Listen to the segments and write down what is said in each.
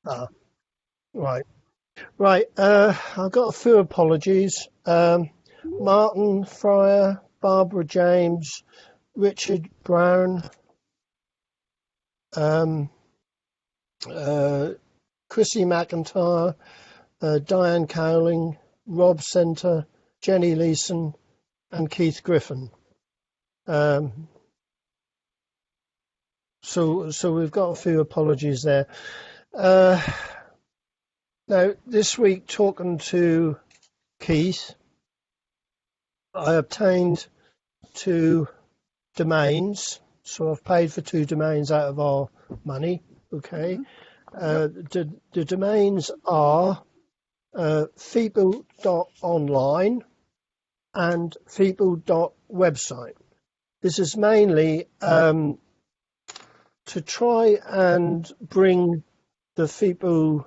Ah, right. Right. I've got a few apologies. Martin Fryer, Barbara James, Richard Brown, um, uh, Chrissy McIntyre, Diane Cowling, Rob Centre, Jenny Leeson, and Keith Griffin. Um, so we've got a few apologies there. Uh, Now, this week, talking to Keith, I obtained 2 domains. So I've paid for 2 domains out of our money. Okay. The domains are FEPOW.online and FEPOW.website. This is mainly to try and bring the FEPOW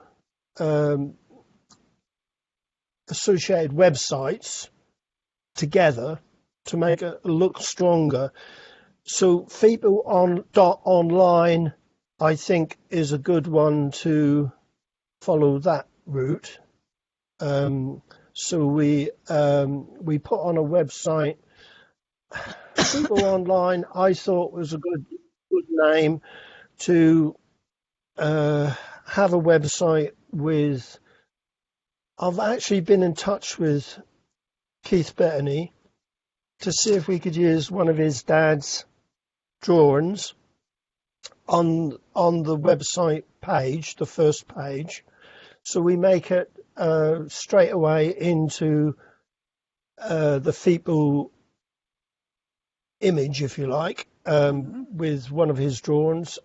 associated websites together to make it look stronger. So FEPOW.online, I think, is a good one to follow that route. So we put on a website. FEPOW Online, I thought was a good name to have a website with. I've actually been in touch with Keith Bettany to see if we could use one of his dad's drawings on the website page, the first page. So we make it straight away into the FEPOW image, if you like, with one of his drawings.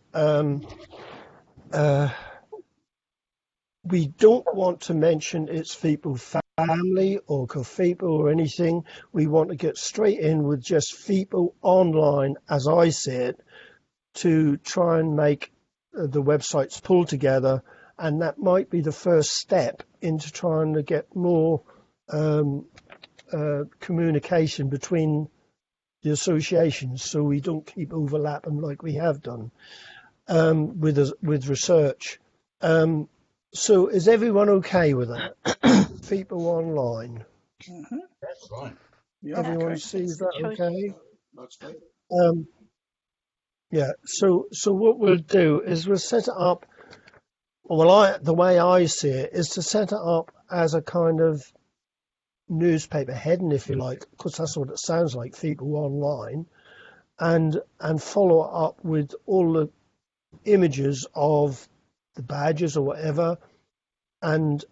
We don't want to mention its FEPOW family or co-FEPOW or anything. We want to get straight in with just FEPOW Online, as I see it, to try and make the websites pull together, and that might be the first step into trying to get more communication between the associations, so we don't keep overlapping like we have done with research. So is everyone okay with that? FEPOW Online. That's fine. Yeah. Everyone Okay. sees that okay? That's great. Yeah. So what we'll do is we'll set it up. Well, the way I see it is to set it up as a kind of newspaper heading, if you like, because that's what it sounds like, FEPOW Online, and follow it up with all the images of the badges or whatever, and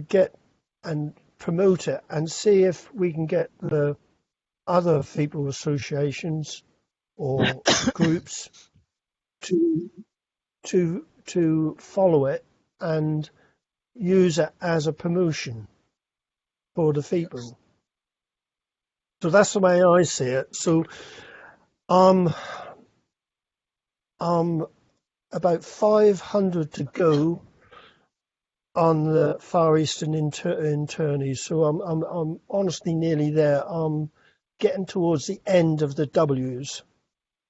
get and promote it and see if we can get the other FEPOW associations or groups to follow it and use it as a promotion for the FEPOW. So that's the way I see it. So about 500 to go on the Far Eastern internees. So I'm honestly nearly there. I'm getting towards the end of the W's.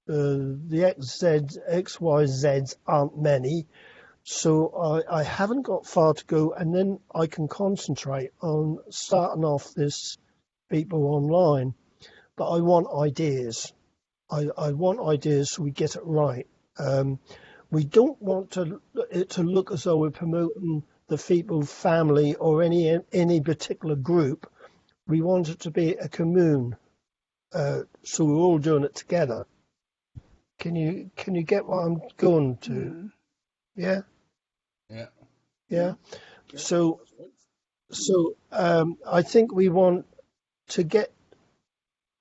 The XYZs aren't many, so I haven't got far to go, and then I can concentrate on starting off this FEPOW Online. But I want ideas. I want ideas so we get it right. We don't want it to look as though we're promoting the FEPOW family or any particular group. We want it to be a commune, so we're all doing it together. Can you get what I'm going to? Yeah. So I think we want to get.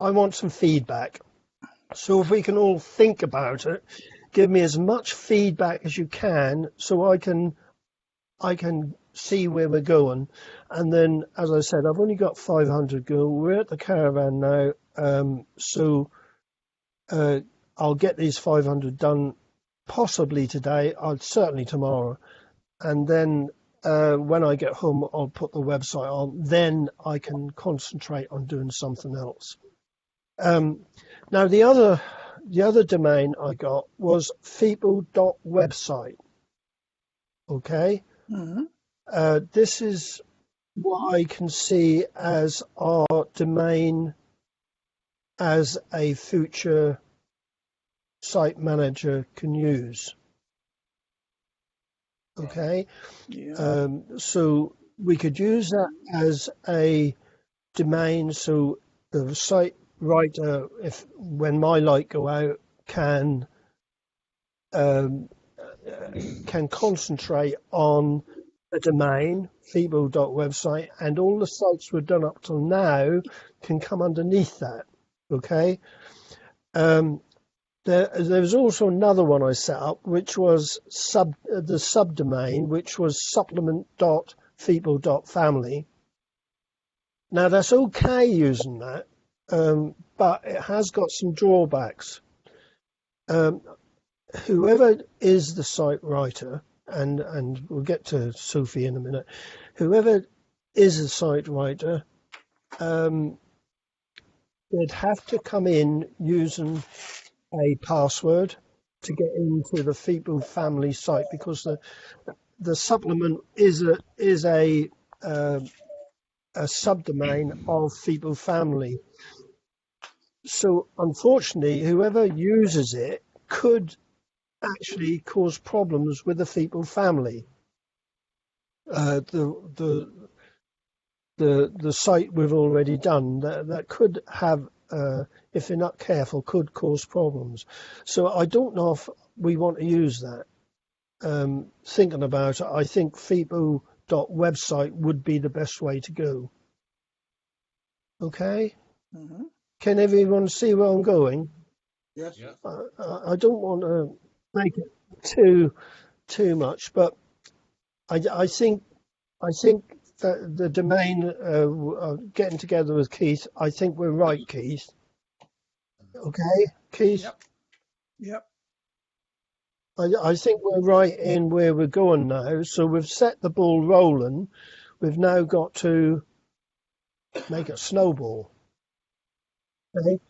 I want some feedback. So if we can all think about it, give me as much feedback as you can, so I can see where we're going. And then, as I said, I've only got 500 go. We're at the caravan now, so I'll get these 500 done possibly today. Certainly tomorrow, and then when I get home, I'll put the website on. Then I can concentrate on doing something else. Now the other domain I got was FEPOW.website. Okay. Mm-hmm. This is what I can see as our domain as a future site manager can use. Okay. Yeah. So we could use that as a domain so the site writer, if when my light go out, um, can concentrate on a domain, FEPOW.website, and all the sites we've done up till now can come underneath that. Okay. There was also another one I set up, which was the subdomain, which was supplement.feeple.family. Now that's okay using that, but it has got some drawbacks. Whoever is the site writer, and we'll get to Sophie in a minute, whoever is a site writer, they'd have to come in using a password to get into the FEPO family site, because the supplement is a subdomain of FEPO family. So unfortunately, whoever uses it could actually cause problems with the FEPO family. The site we've already done that could have, if you're not careful, could cause problems. So I don't know if we want to use that. Thinking about it, I think FEPO.website would be the best way to go. Okay? Mm-hmm. Can everyone see where I'm going? Yes. Yeah. I don't want to make it too much, but I think that the domain, getting together with Keith, I think we're right, Keith. Okay, Keith? Yep. Yep. I think we're right in where we're going now. So we've set the ball rolling. We've now got to make it snowball. Okay?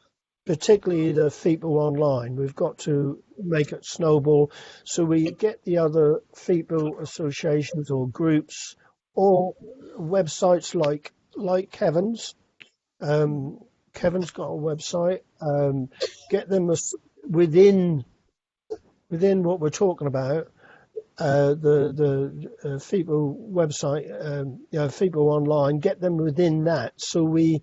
Particularly the FEPO online. We've got to make it snowball so we get the other FEPO associations or groups or websites like Kevin's. Kevin's got a website. Get them within what we're talking about. The FEPO website, FEPO online. Get them within that, so we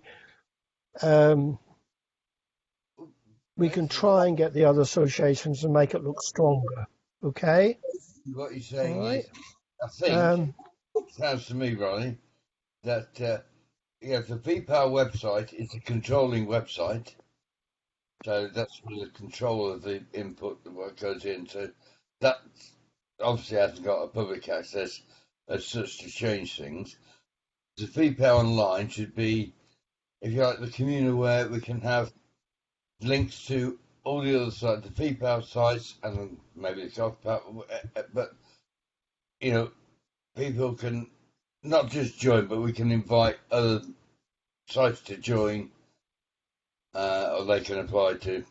can try and get the other associations and make it look stronger. Okay. What you're saying All right. is, I think, sounds to me, Ronnie, that the FEPOW website is a controlling website. So that's for the control of the input that what goes in. So that obviously hasn't got a public access as such to change things. The FEPOW online should be, if you like, the communal where we can have links to all the other sites, the FEPOW sites, and maybe the SoftPow, but people can not just join, but we can invite other sites to join, or they can apply to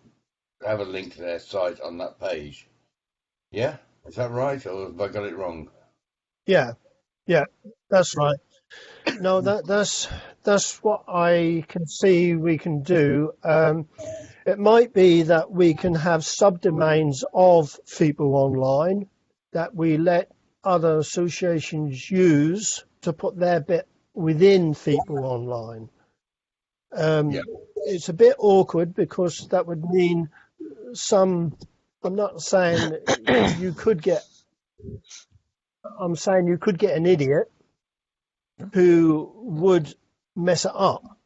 have a link to their site on that page. Yeah, is that right, or have I got it wrong? Yeah, that's right. No, that's what I can see we can do. It might be that we can have subdomains of FEPO online that we let other associations use to put their bit within FEPO online. It's a bit awkward because that would mean I'm not saying you could get. I'm saying you could get an idiot who would mess it up,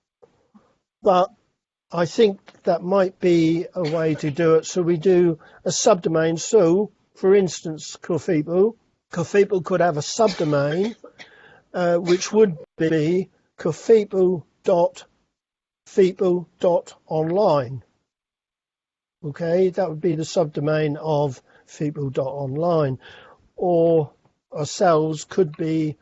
but I think that might be a way to do it. So we do a subdomain. So, for instance, Cofipo could have a subdomain, which would be cofipo.fepo.online. Okay, that would be the subdomain of fepo.online. Or ourselves could be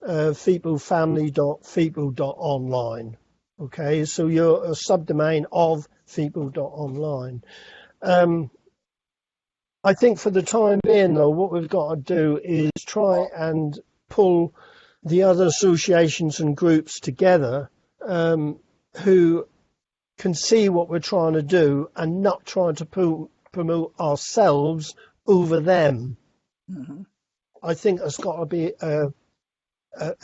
fepofamily.fepo.online. Okay, so you're a subdomain of fepo.online. I think for the time being, though, what we've got to do is try and pull the other associations and groups together, who can see what we're trying to do and not trying to promote ourselves over them. Mm-hmm. I think there's got to be a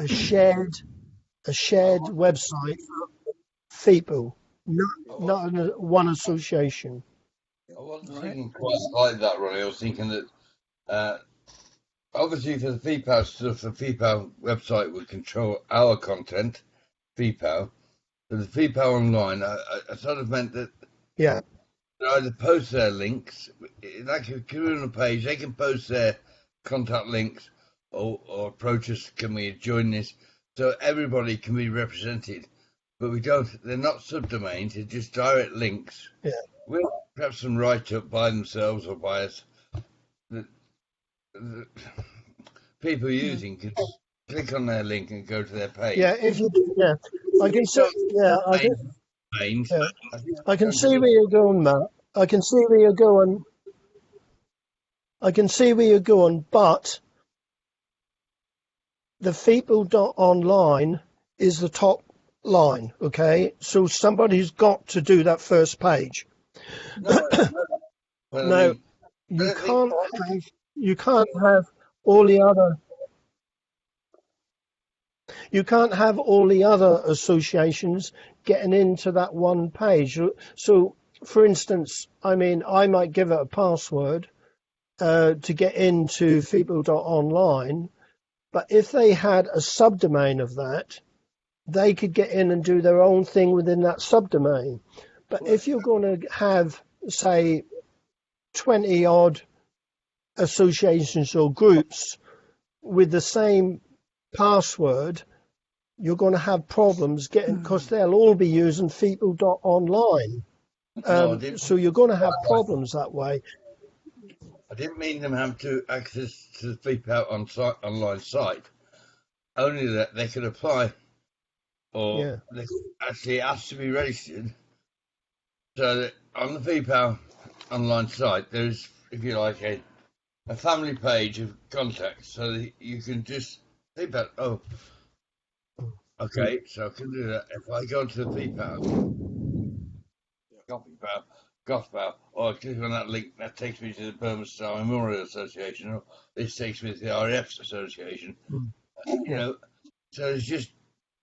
shared website for FEPOW, not one association. I wasn't Right. thinking quite like that, Ronnie. I was thinking that obviously for the FEPOW stuff, the FEPOW website would control our content, FEPOW. But the FEPOW online, I sort of meant that Yeah, they either post their links, like a communal page, they can post their contact links or approach us, can we join this? So everybody can be represented. But we don't, they're not subdomains, they're just direct links. yeah. We'll have some write up by themselves or by us that people using can click on their link and go to their page. Yeah, I can see. Yeah, Domains, I can see where you're going, Matt. I can see where you're going. But the FEPOW.online is the top line. Okay, so somebody's got to do that first page. Well, Now, you can't have all the other. You can't have all the other associations getting into that one page. So, for instance, I mean, I might give it a password to get into FEPOW.online, but if they had a subdomain of that, they could get in and do their own thing within that subdomain. But if you're going to have, say, 20 odd associations or groups with the same password, you're going to have problems getting, because they'll all be using FEPOW.online. So you're going to have problems that way. I didn't mean them have to access to the FEPOW online site. Only that they could apply, or they actually ask to be registered. So that on the FEPOW online site, there's, if you like, a family page of contacts, so that you can just think about, oh, okay, so I can do that. If I go to the FEPOW, Gothpow, or I click on that link, that takes me to the Burma Star Memorial Association, or this takes me to the RAF Association. You know, so it's just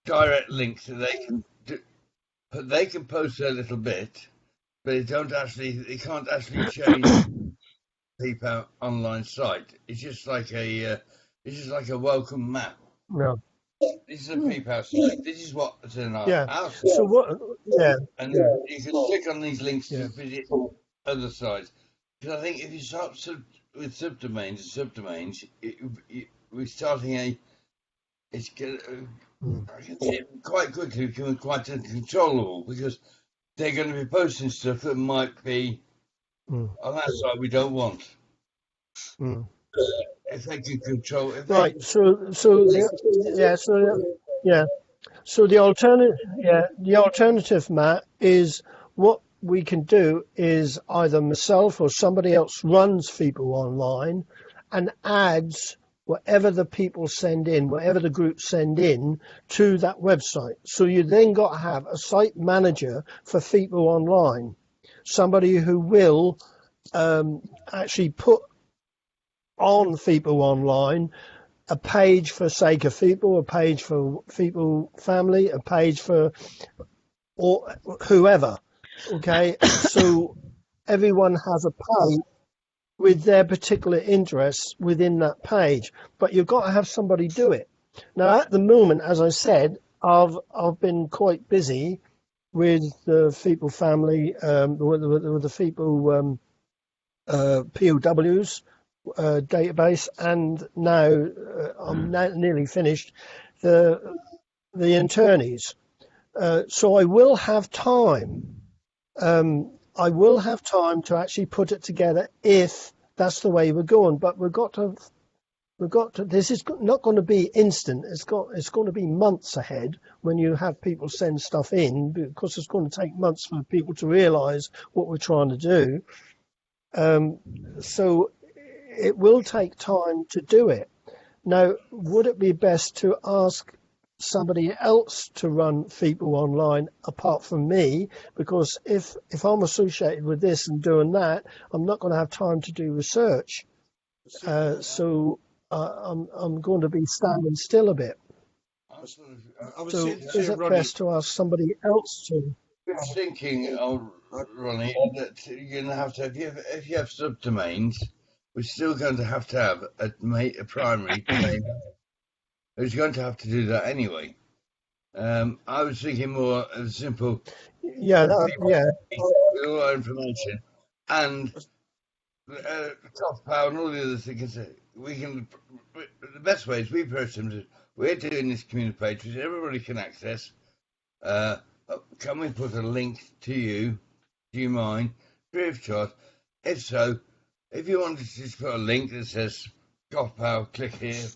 direct links that they can do. But they can post their little bit, but they can't actually change FEPOW online site. It's just like a welcome map. No. This is a FEPOW site. This is what's in our house. So what? Yeah. And you can click on these links to visit other sites. Because I think if you start with subdomains, we're starting it's quite quickly becoming quite uncontrollable, because they're going to be posting stuff that might be on that side we don't want. If they can control it. Right. So the alternative, Matt, is what we can do is either myself or somebody else runs FEPOW online and adds whatever the people send in, whatever the groups send in to that website. So you then got to have a site manager for FEPOW online, somebody who will actually put on FEPOW online a page for Sake of FEPOW, a page for FEPOW family, a page for or whoever. Okay, so everyone has a page with their particular interests within that page, but you've got to have somebody do it. Now, at the moment, as I said, I've been quite busy with the FEPOW family, with the FEPOW POWs database, and now I'm nearly finished the internees. So I will have time. I will have time to actually put it together if that's the way we're going. But we've got to. This is not going to be instant. It's going to be months ahead when you have people send stuff in, because it's going to take months for people to realise what we're trying to do. So it will take time to do it. Now, would it be best to ask somebody else to run FEPOW online apart from me? Because if I'm associated with this and doing that, I'm not going to have time to do research. So I'm going to be standing still a bit. I was So saying to is say, it Ronnie, best to ask somebody else to? I'm thinking, Ronnie, that you're going to have if you have subdomains, we're still going to have a primary domain who's going to have to do that anyway. I was thinking more of a simple Yeah, yeah, with all our information and soft power and all the other things. We can. The best way is we approach them. We're doing this community page which everybody can access. Uh, can we put a link to you? Do you mind? Free of charge. If so, if you want to just put a link that says soft power, click here.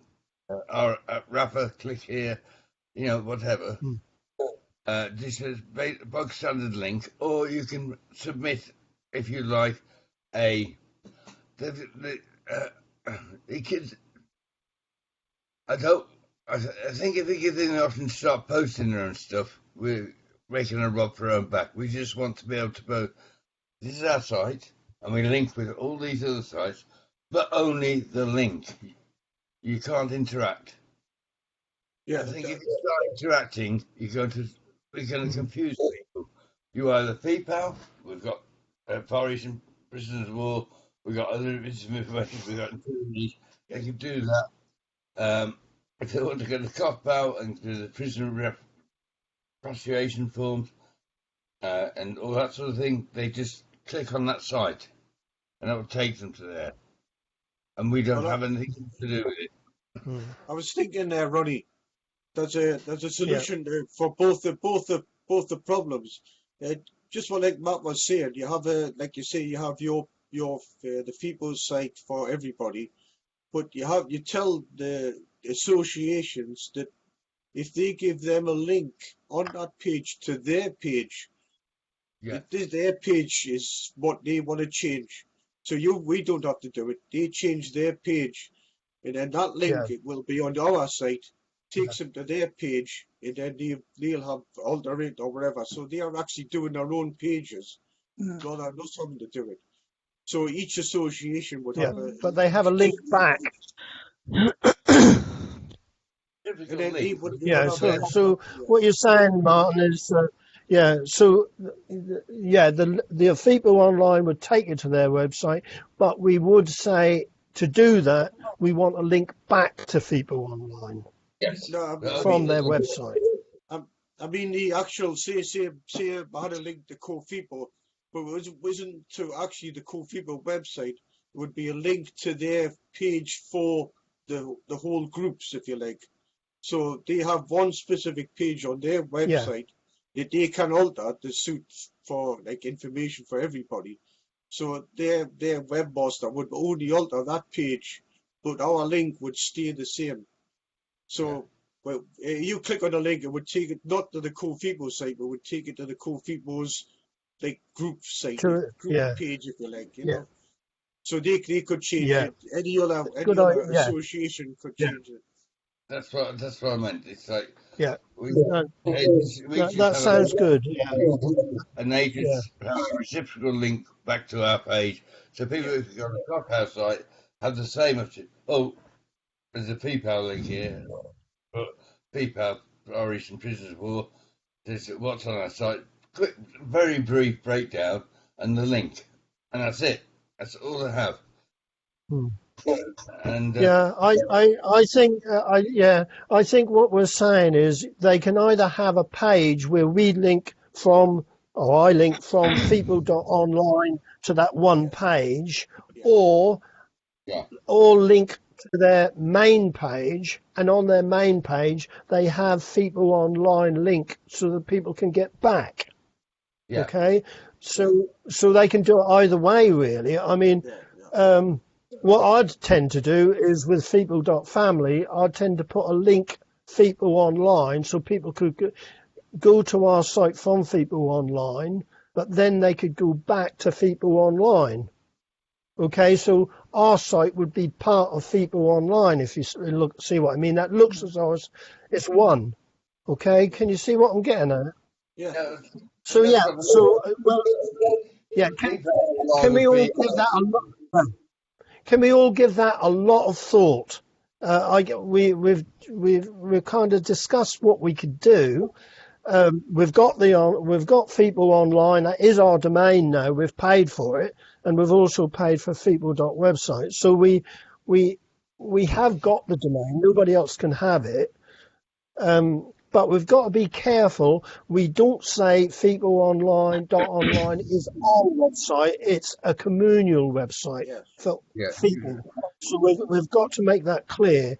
Or Rafa, click here. Whatever. This is bog standard link, or you can submit if you like a the kids. I don't. I think if the kids often start posting their own stuff, we're making a rob for our own back. We just want to be able to post. This is our site, and we link with all these other sites, but only the link. You can't interact. yeah, I think if you start interacting, we're going to confuse people. You either FEPOW, we've got Far Eastern Prisoners of War, we've got other bits of information, we've got internally, they can do that. If they want to go to COPPOW and do the prisoner repatriation forms and all that sort of thing, they just click on that site and that will take them to there. And we don't have anything to do with it. I was thinking there, Ronnie, there's a solution there for both the problems. Just what like Matt was saying, you have like you say, you have the FEPO site for everybody, but you tell the associations that if they give them a link on that page to their page, Yeah. their page is what they want to change. So we don't have to do it. They change their page, and then that link it will be on our site, takes them to their page, and then they'll have alter it or whatever. So they are actually doing their own pages. No, not something to do it. So each association would have a. but they have a link back. And then they would Yeah, have so what you're saying, Martin, is so the FEPO online would take you to their website, but we would say to do that we want a link back to FEPO online Yes. from their website. I mean, the actual say I had a link to CoFePo, but it wasn't to actually the CoFePo website. It would be a link to their page for the whole groups, if you like. So they have one specific page on their website that they can alter to suit for like information for everybody. So their webmaster would only alter that page, but our link would stay the same. So well, you click on the link, it would take it not to the CoFePo site, but would take it to the CoFePo's like group site, group page, if you like, you know. So they could change it. Any other association could change it. That's what I meant. It's like that sounds good. And they just have a reciprocal link back to our page. So people who go on the Clubhouse site have the same option. Oh, there's a PayPal link here. PayPal, Far Eastern Prisoners of War. There's what's on our site. Quick, very brief breakdown and the link. And that's it. That's all they have. And I think what we're saying is they can either have a page where we link from, or I link from FEPOW.online to that one page, or link to their main page, and on their main page they have FEPOW online link so that people can get back. Okay, so they can do it either way, really. I mean. What I'd tend to do is with FEPOW.family, I'd tend to put a link FEPOW online so people could go to our site from FEPOW online, but then they could go back to FEPOW online. Okay, so our site would be part of FEPOW Online, if you look, see what I mean. That looks as though it's one. Okay, can you see what I'm getting at? Yeah. Yeah, So that's yeah, what so well, yeah. FEPOW Can Online we would all be. give that a lot? Can we all give that a lot of thought? We've kind of discussed what we could do. We've got FEPOW Online. That is our domain now. We've paid for it, and we've also paid for FEPOW.website. So we have got the domain. Nobody else can have it. But we've got to be careful. We don't say FEPOWonline.online is our website. It's a communal website Yes. for Yeah. FEPOW. So we've got to make that clear.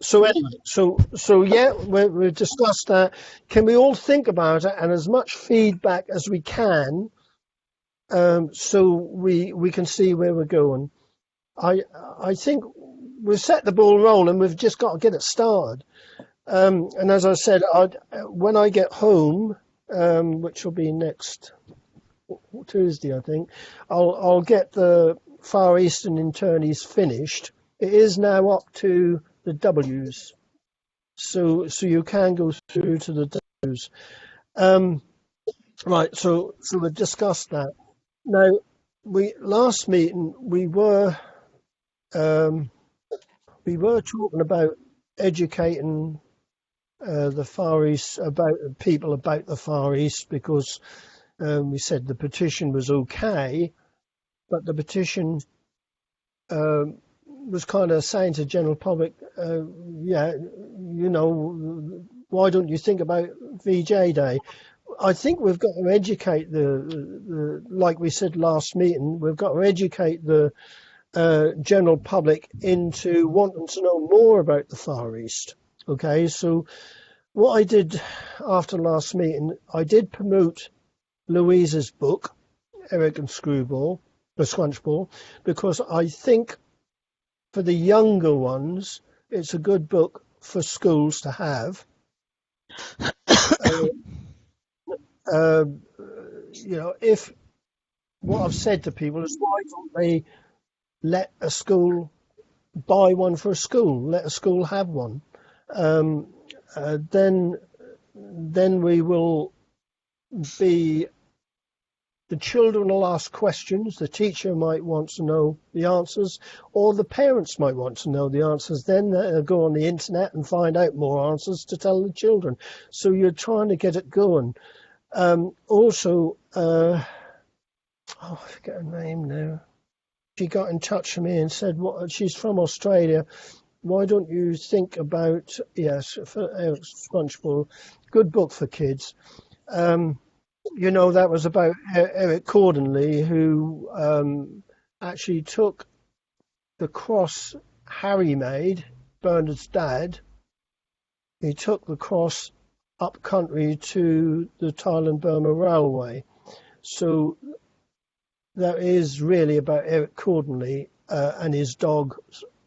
So anyway, so yeah, we've discussed that. Can we all think about it and as much feedback as we can, so we can see where we're going. I think we've set the ball rolling. We've just got to get it started. And as I said, when I get home, which will be next Tuesday, I think, I'll get the Far Eastern internees finished. It is now up to the W's, so you can go through to the W's. Right, so we've discussed that. Now, last meeting we were talking about educating the Far East about people about the Far East, because we said the petition was okay, but the petition was kind of saying to general public, yeah, why don't you think about VJ Day? I think we've got to educate the like we said last meeting, we've got to educate the general public into wanting to know more about the Far East. Okay, so what I did after last meeting, I did promote Louise's book, Eric and Scrunchball, because I think for the younger ones, it's a good book for schools to have. If what I've said to people is, why don't they let a school buy one for a school? Let a school have one. Then we will be. The children will ask questions. The teacher might want to know the answers, or the parents might want to know the answers. Then they'll go on the internet and find out more answers to tell the children. So you're trying to get it going. Also, I forget her name now. She got in touch with me and said, "What? She's from Australia. Why don't you think about for Eric Scrunchball, good book for kids." That was about Eric Cordenly, who actually took the cross Harry made, Bernard's dad. He took the cross up country to the Thailand-Burma Railway. So that is really about Eric Cordenly and his dog,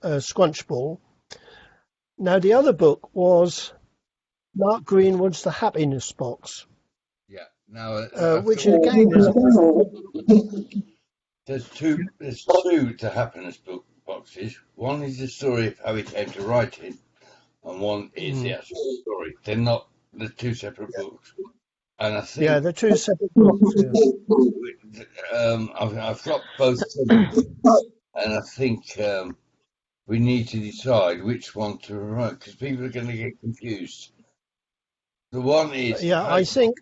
Scrunchball. Now, the other book was Mark Greenwood's The Happiness Box. Yeah. Now, which again is there's two to happiness boxes. One is the story of how he came to write it, and one is the actual story. They're two separate books. And I think they're two separate books. Yeah. I've got both of them, and I think we need to decide which one to write, because people are going to get confused. The one is I think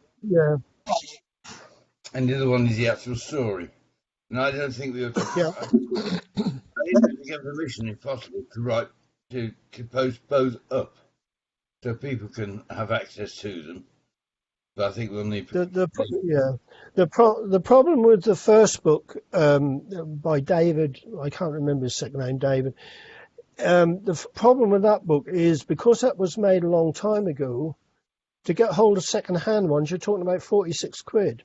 and the other one is the actual story. And I don't think we have to. I need to get permission, if possible, to post both up, so people can have access to them. But I think we'll need. The problem with the first book by David, I can't remember his second name, David. The problem with that book is because that was made a long time ago. To get hold of second-hand ones, you're talking about £46.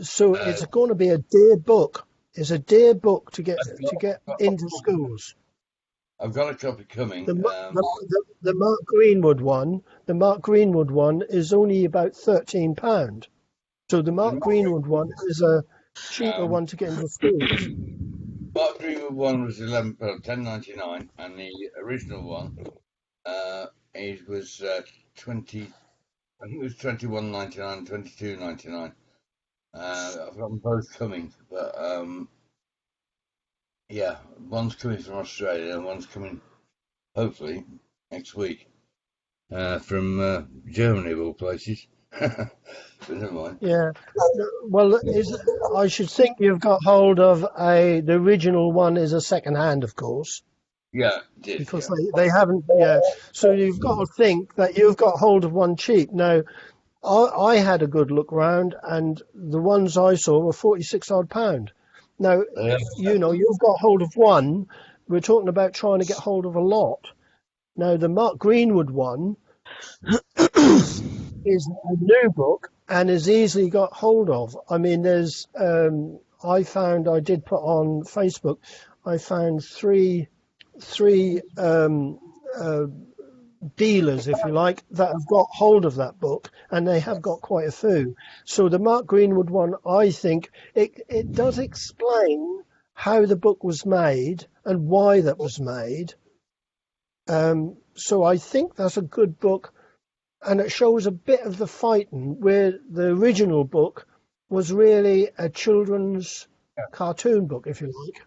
So it's going to be a dear book. It's a dear book to get into schools. I've got a copy coming. The Mark Greenwood one. The Mark Greenwood one is only about £13. So the Mark Greenwood one is a cheaper one to get into schools. Mark Greenwood one was £10.99, and the original one it was 20. I think it was 21.99, 22.99. I've got them both coming, but yeah, one's coming from Australia and one's coming hopefully next week from Germany of all places. But never mind. Yeah. Well, I should think you've got hold of the original one is a second hand, of course, Yeah, it did. because Yeah. they haven't. Yeah. So you've got to think that you've got hold of one cheap. Now, I had a good look round, and the ones I saw were 46 odd pound. Now, you've got hold of one. We're talking about trying to get hold of a lot. Now, the Mark Greenwood one is a new book and is easily got hold of. I mean, there's I did put on Facebook. I found three dealers, if you like, that have got hold of that book, and they have got quite a few. So the Mark Greenwood one, I think it does explain how the book was made and why that was made. So I think that's a good book, and it shows a bit of the fighting where the original book was really a children's cartoon book, if you like.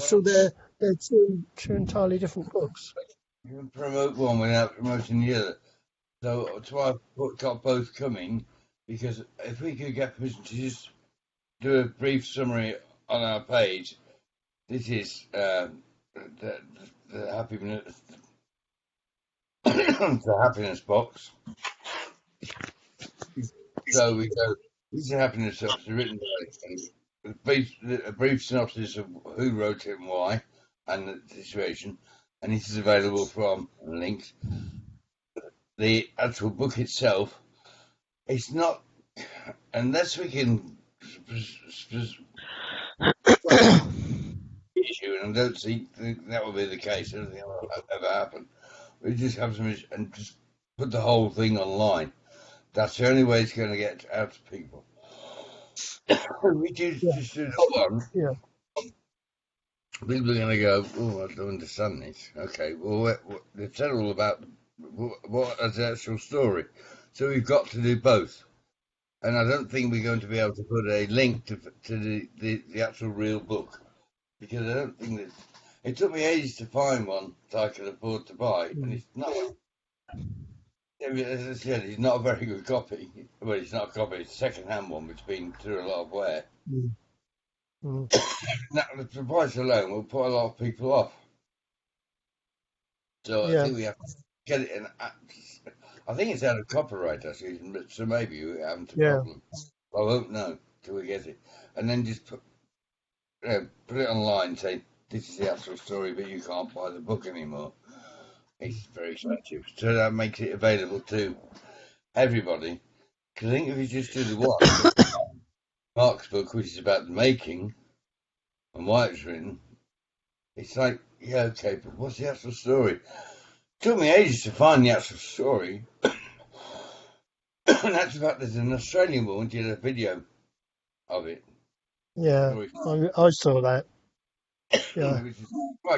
So they're two entirely different books. You can promote one without promoting the other. So that's why I've got both coming, because if we could get permission to just do a brief summary on our page, this is the happiness, the happiness box. So we go, this is a happiness box written by a brief synopsis of who wrote it and why, and the situation, and this is available from links. The actual book itself, it's not, unless we can issue, and I don't think that will be the case. I don't think that will ever happen. We just have some and just put the whole thing online. That's the only way it's going to get out to people. We just do the one. Yeah. People are going to go, oh, I don't understand this. Okay, well, they've said all about what is the actual story. So we've got to do both. And I don't think we're going to be able to put a link to the actual real book. Because I don't think that. It took me ages to find one that I could afford to buy. And it's not. As I said, it's not a very good copy. Well, it's not a copy, it's a second-hand one, which has been through a lot of wear. Now, the price alone will put a lot of people off. So I think we have to get it in. I think it's out of copyright, actually, so maybe we haven't a problem. I won't know till we get it. And then just put it online and say, this is the actual story, but you can't buy the book anymore. It's very expensive. So that makes it available to everybody. Because I think if you just do the one, Mark's book, which is about the making and why it's written, it's like, yeah, okay, but what's the actual story? It took me ages to find the actual story. And that's about, there's an Australian woman did a video of it. Yeah, I saw that. Yeah,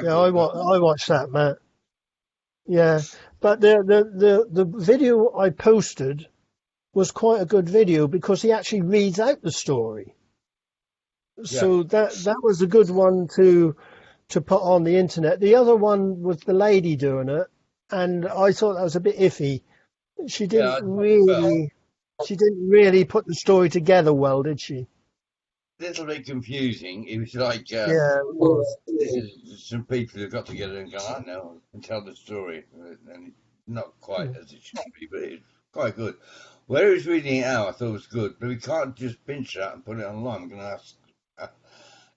I watched that, Matt. Yeah, but the video I posted was quite a good video because he actually reads out the story. So that was a good one to put on the internet. The other one was the lady doing it, and I thought that was a bit iffy. She didn't really put the story together well, did she? A little bit confusing. It was like, some people who got together and go, I know, and tell the story. And not quite as it should be, but it's quite good. Where he was reading it out, I thought it was good, but we can't just pinch that and put it online. We're going to ask,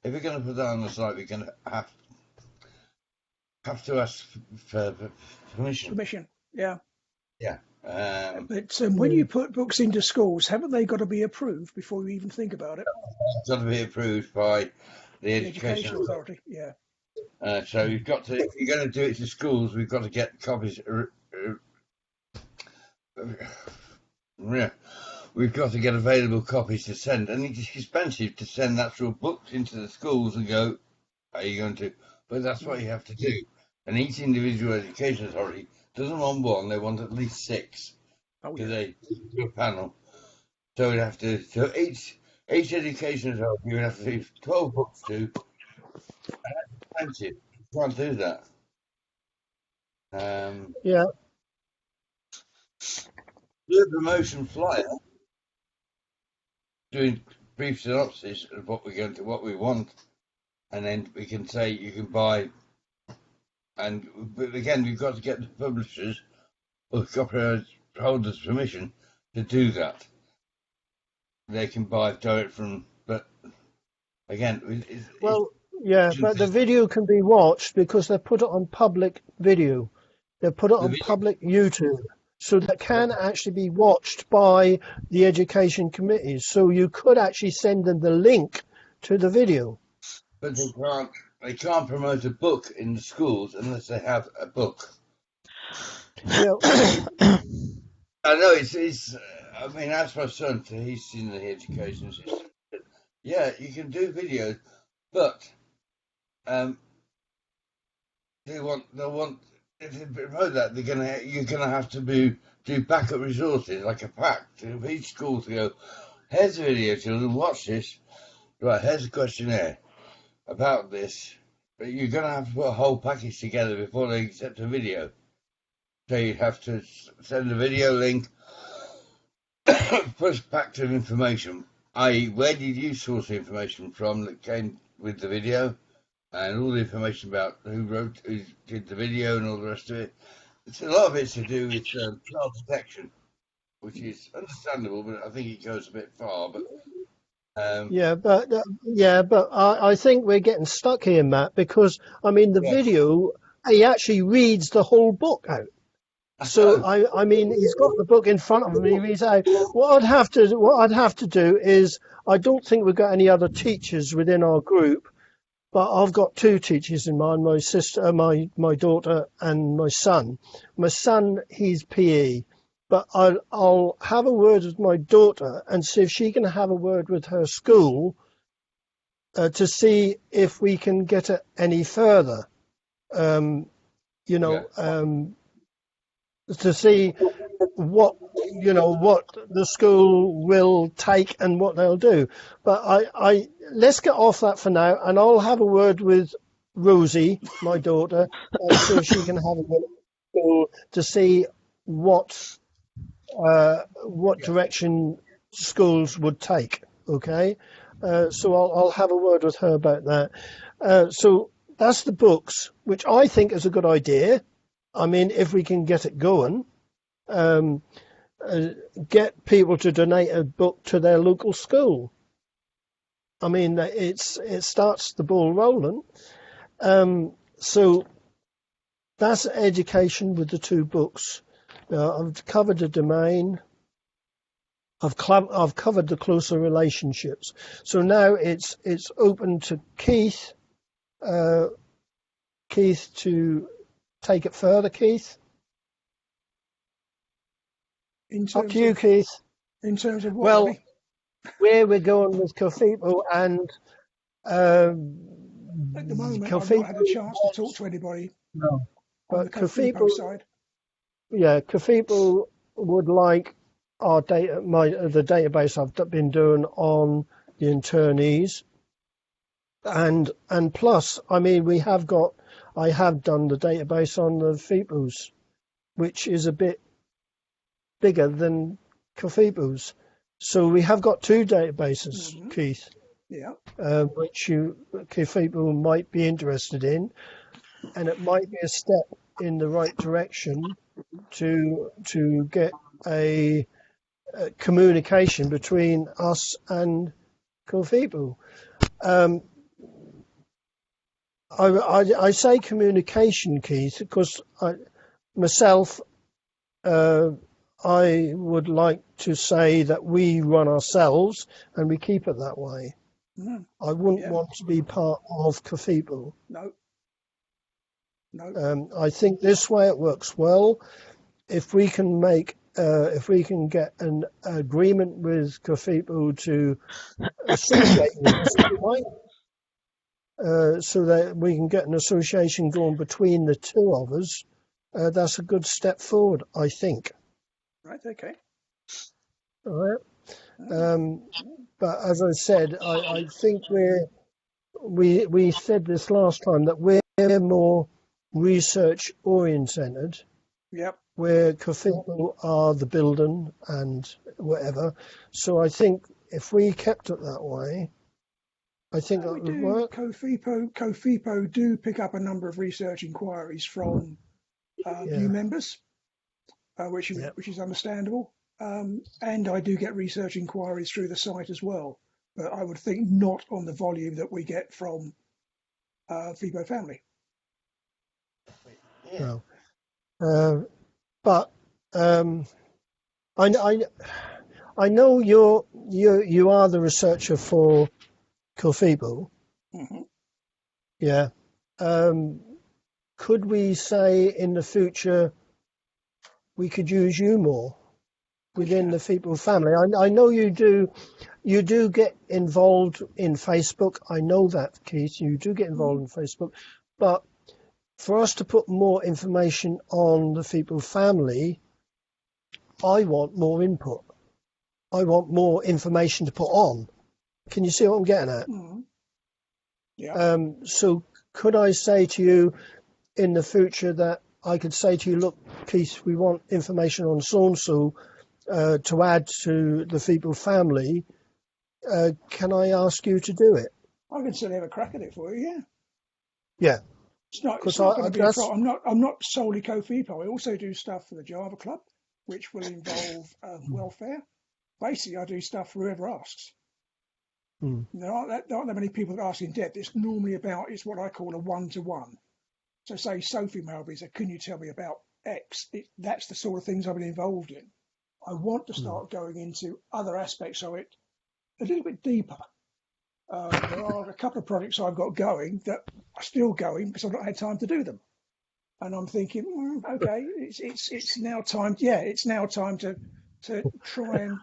if we're going to put that on the site, we're going to have to ask for permission. Yeah. Yeah. But when you put books into schools, haven't they got to be approved before you even think about it? It's got to be approved by the Education Authority. Yeah. So you've got to, if you're going to do it to schools, we've got to get copies. we've got to get available copies to send, and it's expensive to send actual books into the schools and go, are you going to? But that's what you have to do. And each individual education authority doesn't want one; they want at least 6 because they do a panel. So we have to. So each education authority you have to do 12 books to. That's expensive. You can't do that. Yeah. Do a promotion flyer, doing brief synopsis of what we're going to, what we want, and then we can say you can buy. But again, we've got to get the publishers or copyright holders' permission to do that. They can buy direct from, but again, Well, yeah, but the video can be watched because they put it on public video. They put it on public YouTube. So that can actually be watched by the education committees. So you could actually send them the link to the video. But they can't promote a book in the schools unless they have a book. Yeah. I know it's. I mean, that's my son. So he's in the education system. Yeah, you can do videos, but they want if they promote that you're gonna have to do backup resources like a pack to each school to go. Here's a video, children. Watch this. Right, here's a questionnaire about this. But you're gonna have to put a whole package together before they accept a video. So you have to send a video link, plus packs of information, i.e., where did you source the information from that came with the video, and all the information about who did the video, and all the rest of it. It's a lot of it's to do with child protection, which is understandable, but I think it goes a bit far. But but I think we're getting stuck here, Matt, because I mean the video, he actually reads the whole book out. So I mean, he's got the book in front of him. He reads out. What I'd have to do is, I don't think we've got any other teachers within our group, but I've got 2 teachers in mind: my sister, my daughter, and my son. My son, he's PE, but I'll have a word with my daughter and see if she can have a word with her school to see if we can get it any further. To see what the school will take and what they'll do. But I let's get off that for now, and I'll have a word with Rosie, my daughter, so she can have a word with the school to see what direction schools would take. Okay, so I'll have a word with her about that. So that's the books, which I think is a good idea. I mean, if we can get it going, get people to donate a book to their local school. I mean, it starts the ball rolling. So that's education with the 2 books. I've covered the domain. I've covered the closer relationships. So now it's open to Keith. Keith to take it further, Keith. Up to you, Keith. In terms of what? Well, where we're going with FEPOW and at the moment, I've not had a chance to talk to anybody. No, but FEPOW side. Yeah, FEPOW would like our data, the database I've been doing on the internees, and plus, I mean, I have done the database on the FEPOWs, which is a bit bigger than FEPOWs. So we have got 2 databases, Keith. Yeah. Which FEPOW might be interested in, and it might be a step in the right direction to get a communication between us and FEPOW. I say communication, Keith, because myself, I would like to say that we run ourselves and we keep it that way. I wouldn't want to be part of FEPOW. No. I think this way it works well. If we can make if we can get an agreement with FEPOW to associate with us, if you like, so that we can get an association going between the two of us, that's a good step forward, I think. Right. Okay. All right. But as I said, I think we said this last time that we're more research oriented, Yep. where FEPOW are the building and whatever. So I think if we kept it that way, I think that We would do. work. COFEPO do pick up a number of research inquiries from new members, which is understandable. And I do get research inquiries through the site as well, but I would think not on the volume that we get from FEPOW family. Yeah. No. But I know you are the researcher for FEPOW. Mm-hmm. Yeah. Could we say in the future we could use you more within the FEPOW family? I know you do get involved in Facebook. I know that, Keith. You do get involved in Facebook. But for us to put more information on the FEPOW family, I want more input. I want more information to put on. Can you see what I'm getting at? Mm-hmm. Yeah. So could I say to you in the future that I could say to you, look, Keith, we want information on so-and-so to add to the FEPOW family. Can I ask you to do it? I can still have a crack at it for you, yeah. Yeah. It's not going to be a that's problem. I'm not solely COFEPO. I also do stuff for the Java Club, which will involve welfare. Basically, I do stuff for whoever asks. There aren't that many people that ask in depth. It's normally it's what I call a one-to-one. So say Sophie Melby said, can you tell me about X? That's the sort of things I've been involved in. I want to start going into other aspects of it a little bit deeper. There are a couple of projects I've got going that are still going because I've not had time to do them. And I'm thinking, okay, it's now time. Yeah, it's now time to try and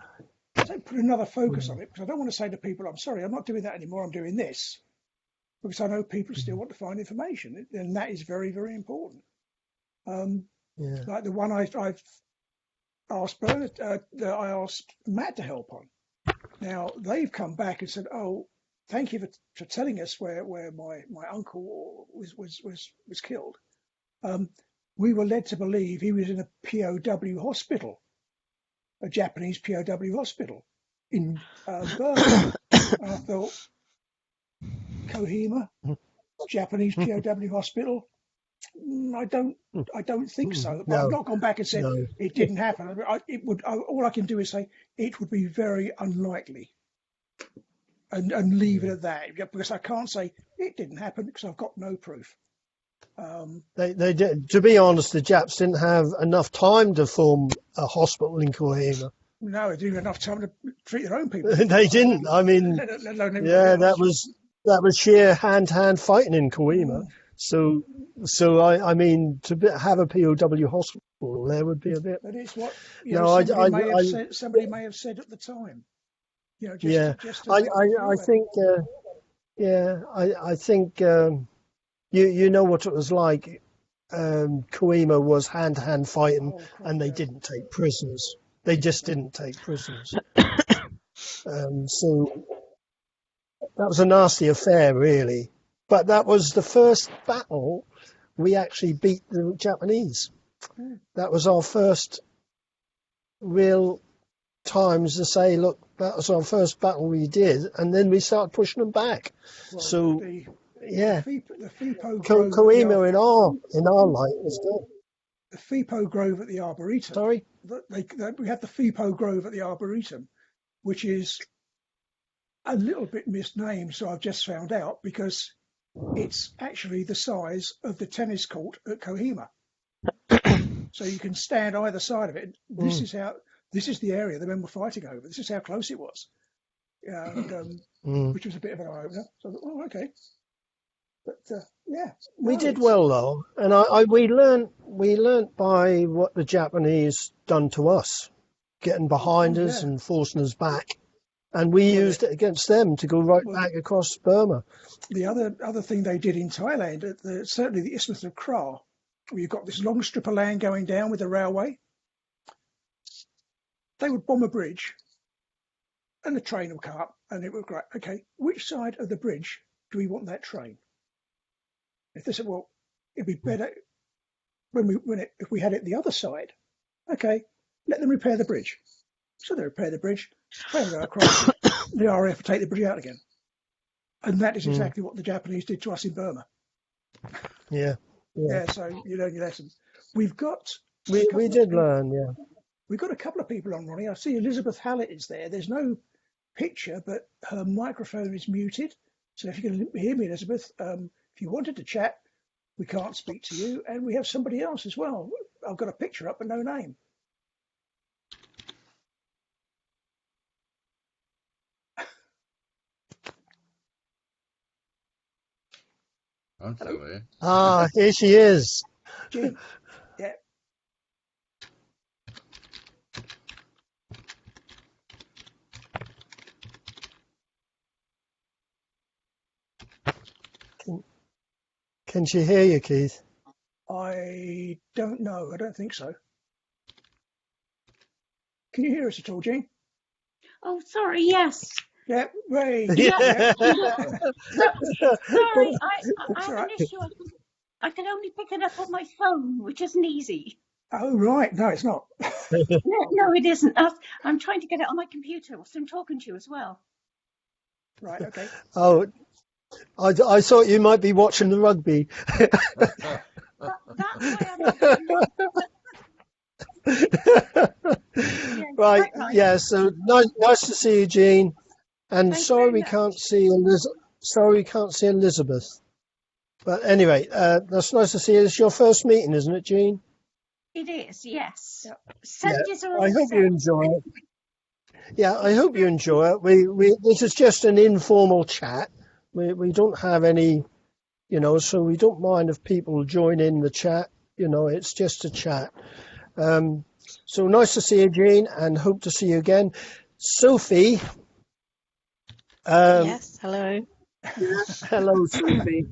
put another focus on it, because I don't want to say to people, I'm sorry, I'm not doing that anymore, I'm doing this. Because I know people still want to find information, and that is very, very important. Like the one I've asked Bernard, that I asked Matt to help on. Now they've come back and said, "Oh, thank you for telling us where my uncle was killed. We were led to believe he was in a POW hospital, a Japanese POW hospital in Burma." I thought, Kohima, Japanese POW hospital? I don't think so. But I've not gone back and said it didn't happen. All I can do is say it would be very unlikely, and leave it at that, because I can't say it didn't happen because I've got no proof. They did. To be honest, the Japs didn't have enough time to form a hospital in Kohima. No, they didn't have enough time to treat their own people. They didn't. I mean, that was sheer hand-to-hand fighting in Kohima. So I mean, to have a POW hospital there would be a bit. But it's what somebody may have said at the time. I think. I think you know what it was like. Kohima was hand-to-hand fighting, and they didn't take prisoners. They just didn't take prisoners. So that was a nasty affair, really. But that was the first battle we actually beat the Japanese. That was our first real times to say, look, that was our first battle we did, and then we started pushing them back. Well, so, the FEPOW Kohima in our light was good. The FEPOW Grove at the Arboretum. Sorry? We had the FEPOW Grove at the Arboretum, which is a little bit misnamed, so I've just found out, because it's actually the size of the tennis court at Kohima. So you can stand either side of it. This is the area the men were fighting over. This is how close it was, which was a bit of an eye-opener. So I thought, okay. But yeah, We no, did it's well though, and we learnt by what the Japanese done to us, getting behind oh us yeah. and forcing us back, and we Well, used it against them to go right well, back across Burma. the other thing they did in Thailand, certainly the Isthmus of Kra, where you've got this long strip of land going down with a railway, they would bomb a bridge, and the train would come up, and it would go, okay, which side of the bridge do we want that train? If they said, well, it'd be better if we had it the other side. Okay, let them repair the bridge. So they repair the bridge, train will go across, the RAF will take the bridge out again. And that is exactly what the Japanese did to us in Burma. Yeah. Yeah, so you learn your lesson. We've got We did learn, yeah. We've got a couple of people on, Ronnie. I see Elizabeth Hallett is there. There's no picture, but her microphone is muted. So if you can hear me, Elizabeth, if you wanted to chat, we can't speak to you. And we have somebody else as well. I've got a picture up but no name. I'm still here. Ah, here she is. Jean. Yeah. Can she hear you, Keith? I don't know. I don't think so. Can you hear us at all, Jean? Oh, sorry, yes. Yeah, Ray. Yeah. Sorry, I That's have all an right. issue. I can only pick it up on my phone, which isn't easy. Oh, right. No, it's not. No, it isn't. I'm trying to get it on my computer whilst I'm talking to you as well. Right, okay. Oh, I thought you might be watching the rugby. That's why I'm Right, nice. yeah, so nice to see you, Jean. And Thank you sorry very we much. can't see Elizabeth. But anyway, that's nice to see you. It's your first meeting, isn't it, Jean? It is, yes. Yep. Senders are all I hope set. you enjoy it. Yeah, I hope you enjoy it. We this is just an informal chat. We don't have any, so we don't mind if people join in the chat. It's just a chat. So nice to see you, Jean, and hope to see you again. Sophie. Yes, hello. Hello, Sophie.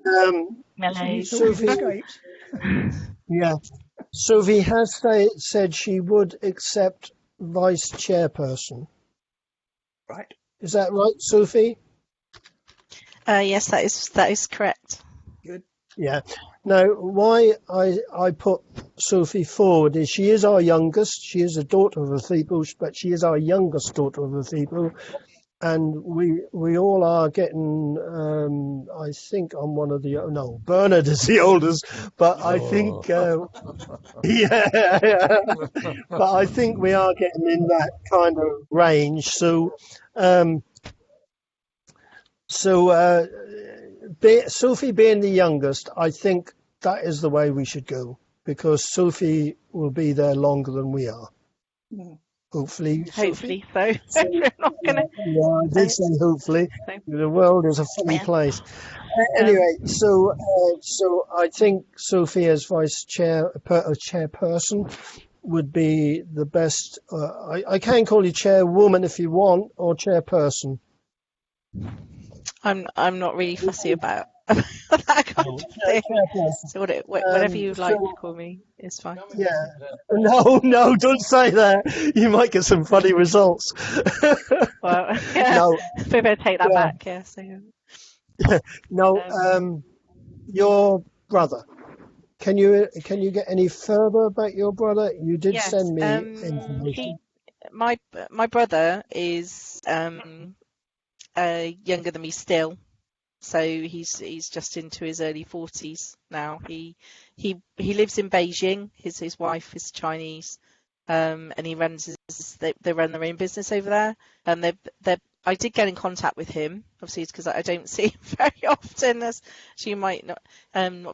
Hello. Sophie. Escaped. Yeah. Sophie has said she would accept vice chairperson. Right. Is that right, Sophie? Yes, that is correct. Good. Yeah. Now, why I put Sophie forward is she is our youngest. She is a daughter of a FEPOW, but she is our youngest daughter of a FEPOW. And we all are getting, I think I'm one of no, Bernard is the oldest, but I think, yeah, but I think we are getting in that kind of range. So, Sophie being the youngest, I think that is the way we should go, because Sophie will be there longer than we are. Mm. Hopefully so. We're not gonna. Yeah, I did say hopefully. The world is a funny place. Anyway, so I think Sophie as vice chairperson would be the best. I can call you chairwoman if you want, or chairperson. I'm not really fussy about that kind of thing. So whatever you'd like to call me is fine. Yeah. No, don't say that. You might get some funny results. Well, yeah, No. we better take that back. Yeah. So. No. Your brother. Can you get any further about your brother? You did send me information. My brother is younger than me still, so he's just into his early 40s now. He lives in Beijing. His wife is Chinese, and he runs they run their own business over there. And I did get in contact with him, obviously, because I don't see him very often, as you might not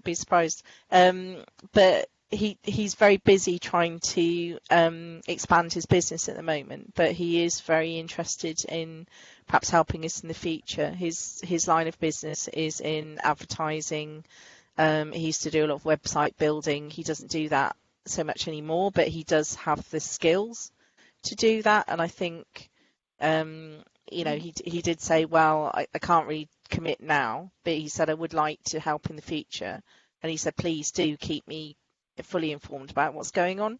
be surprised. But he's very busy trying to expand his business at the moment, but he is very interested in perhaps helping us in the future. His line of business is in advertising. He used to do a lot of website building. He doesn't do that so much anymore, but he does have the skills to do that. And I think, he did say, well, I can't really commit now, but he said, I would like to help in the future. And he said, please do keep me fully informed about what's going on.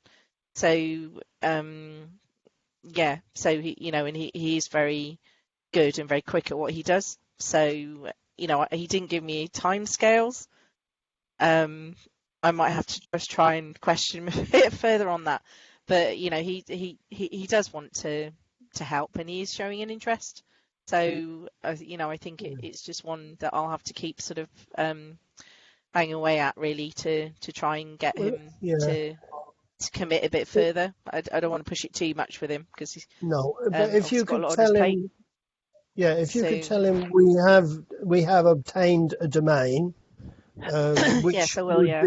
So, so he is very good and very quick at what he does. So, he didn't give me timescales. I might have to just try and question him a bit further on that. But he does want to help, and he is showing an interest. So I think it's just one that I'll have to keep sort of banging away at, really, to try and get him to commit a bit further. I don't want to push it too much with him because he's but if you could tell him, if you could tell him we have obtained a domain, which yes, I will. Yeah.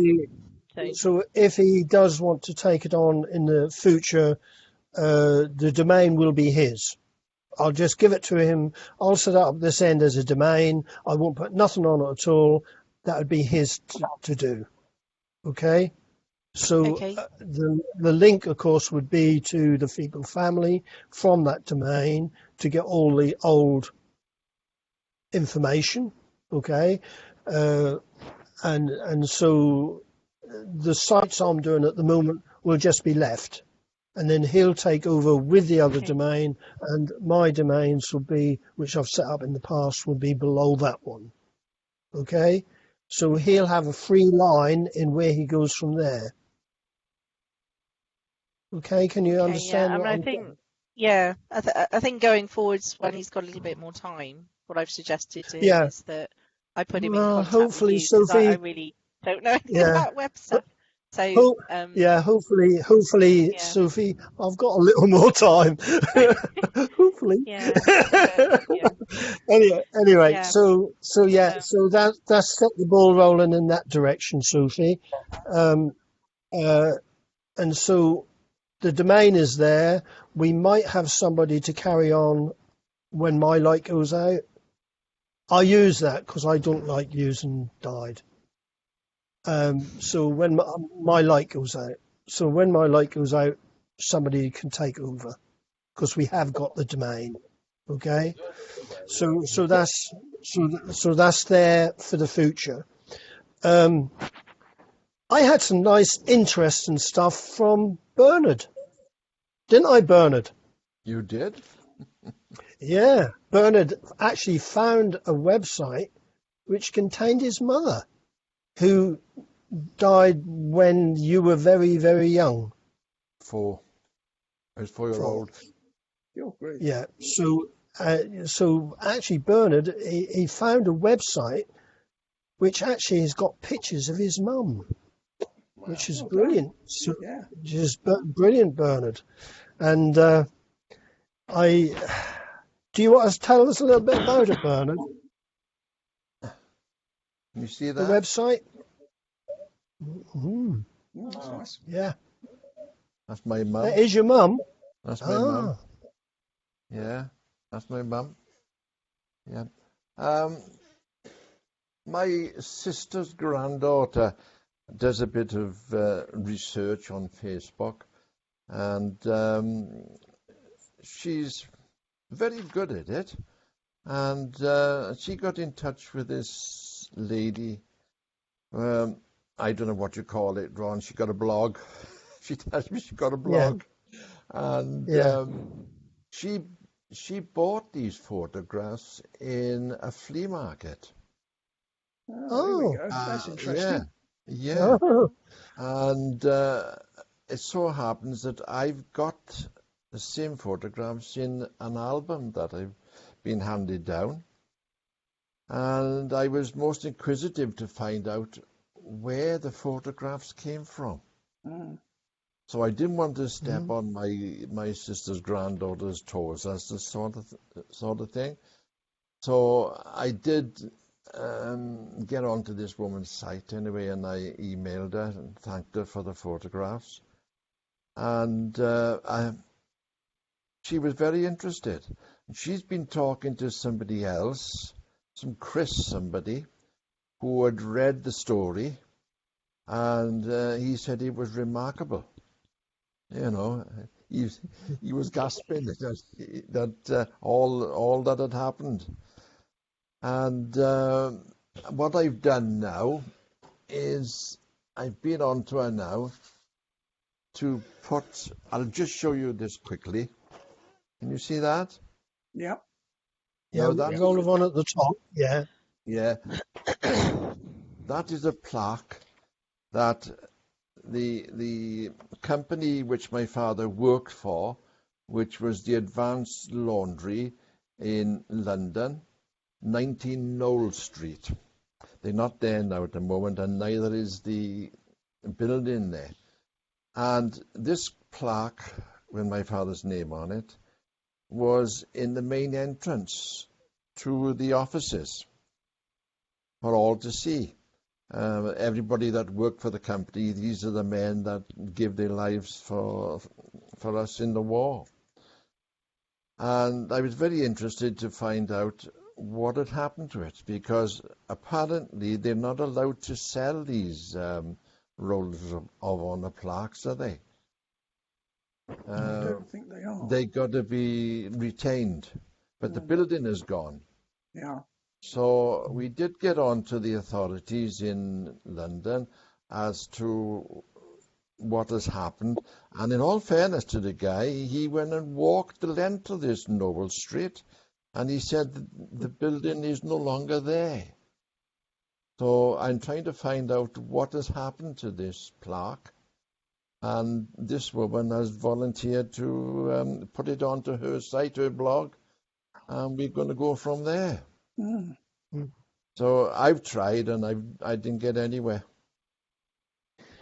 So if he does want to take it on in the future, the domain will be his. I'll just give it to him. I'll set up this end as a domain. I won't put nothing on it at all. That would be his to do. Okay? So the link, of course, would be to the FEPOW family from that domain to get all the old information. Okay? And so the sites I'm doing at the moment will just be left. And then he'll take over with the other domain, and my domains will be, which I've set up in the past, will be below that one. Okay? So he'll have a free line in where he goes from there. Okay, can you understand what I'm saying? I think going forwards, when he's got a little bit more time, what I've suggested to him is that I put him in contact with you, because I really don't know anything about website. So hopefully, Sophie, I've got a little more time. Hopefully. Anyway, so that's set the ball rolling in that direction, Sophie. And so the domain is there. We might have somebody to carry on when my light goes out. I use that because I don't like using Died. So when my light goes out, somebody can take over because we have got the domain. Okay, so that's there for the future. I had some nice, interesting stuff from Bernard, didn't I, Bernard? You did? Yeah, Bernard actually found a website which contained his mother, who died when you were very, very young. 4. I was 4-year-old. Oh, great. Yeah. So actually, Bernard, he found a website which actually has got pictures of his mum, which is brilliant. So, just brilliant, Bernard. And do you want to tell us a little bit about it, Bernard? You see that? The website? That's nice. Yeah. That's my mum. That is your mum? That's my mum. Yeah, that's my mum. Yeah. My sister's granddaughter does a bit of research on Facebook, and she's very good at it. And she got in touch with this lady. I don't know what you call it, Ron. She got a blog. She tells me she got a blog. Yeah. And she bought these photographs in a flea market. Oh, there we go. That's interesting. Yeah. And it so happens that I've got the same photographs in an album that I've been handed down. And I was most inquisitive to find out where the photographs came from. So I didn't want to step on my sister's granddaughter's toes. That's the sort of thing. So I did get onto this woman's site anyway, and I emailed her and thanked her for the photographs. And she was very interested. And she's been talking to somebody else, somebody, who had read the story, and he said it was remarkable. You know, he was gasping that all that had happened. And what I've done now is I've been on to her now to put. I'll just show you this quickly. Can you see that? Yep. Yeah, roll of on at the top. Yeah. Yeah. That is a plaque that the company which my father worked for, which was the Advanced Laundry in London, 19 Knoll Street. They're not there now at the moment, and neither is the building there. And this plaque, with my father's name on it, was in the main entrance to the offices for all to see. Everybody that worked for the company, these are the men that give their lives for us in the war. And I was very interested to find out what had happened to it, because apparently they're not allowed to sell these rolls of honor plaques, are they? I don't think they are. They got to be retained, but the building is gone. Yeah. So we did get on to the authorities in London as to what has happened. And in all fairness to the guy, he went and walked the length of this Noble Street, and he said the building is no longer there. So I'm trying to find out what has happened to this plaque. And this woman has volunteered to put it onto her site, her blog, and we're going to go from there. Mm. So I've tried, and I didn't get anywhere.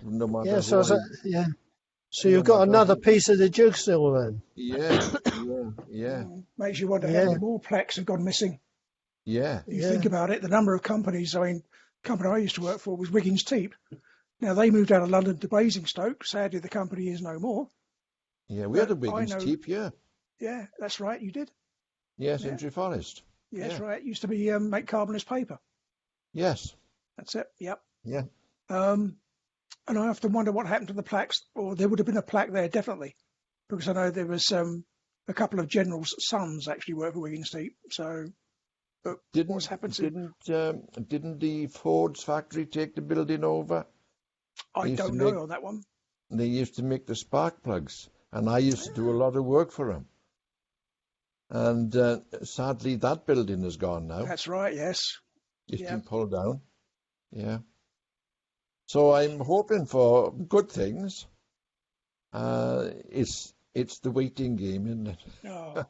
No matter So you've got another piece of the jigsaw then. Yeah. Makes you wonder how many more plaques have gone missing. Yeah. You think about it, the number of companies. I mean, the company I used to work for was Wiggins Teep. Now, they moved out of London to Basingstoke. Sadly, the company is no more. Yeah, we had a Wiggins Teep, yeah. Yeah, that's right, you did. Yes, in Treforest. Yes, right. It used to be make carbonless paper. Yes. That's it, yep. Yeah. And I often wonder what happened to the plaques, or there would have been a plaque there, definitely. Because I know there was a couple of generals' sons actually worked for Wiggins Teep. So, but what's happened to... Didn't the Ford's factory take the building over? I don't know on that one. They used to make the spark plugs, and I used to do a lot of work for them. And sadly, that building is gone now. That's right, yes. It's been pulled down. Yeah. So I'm hoping for good things. It's the waiting game, isn't it? Oh,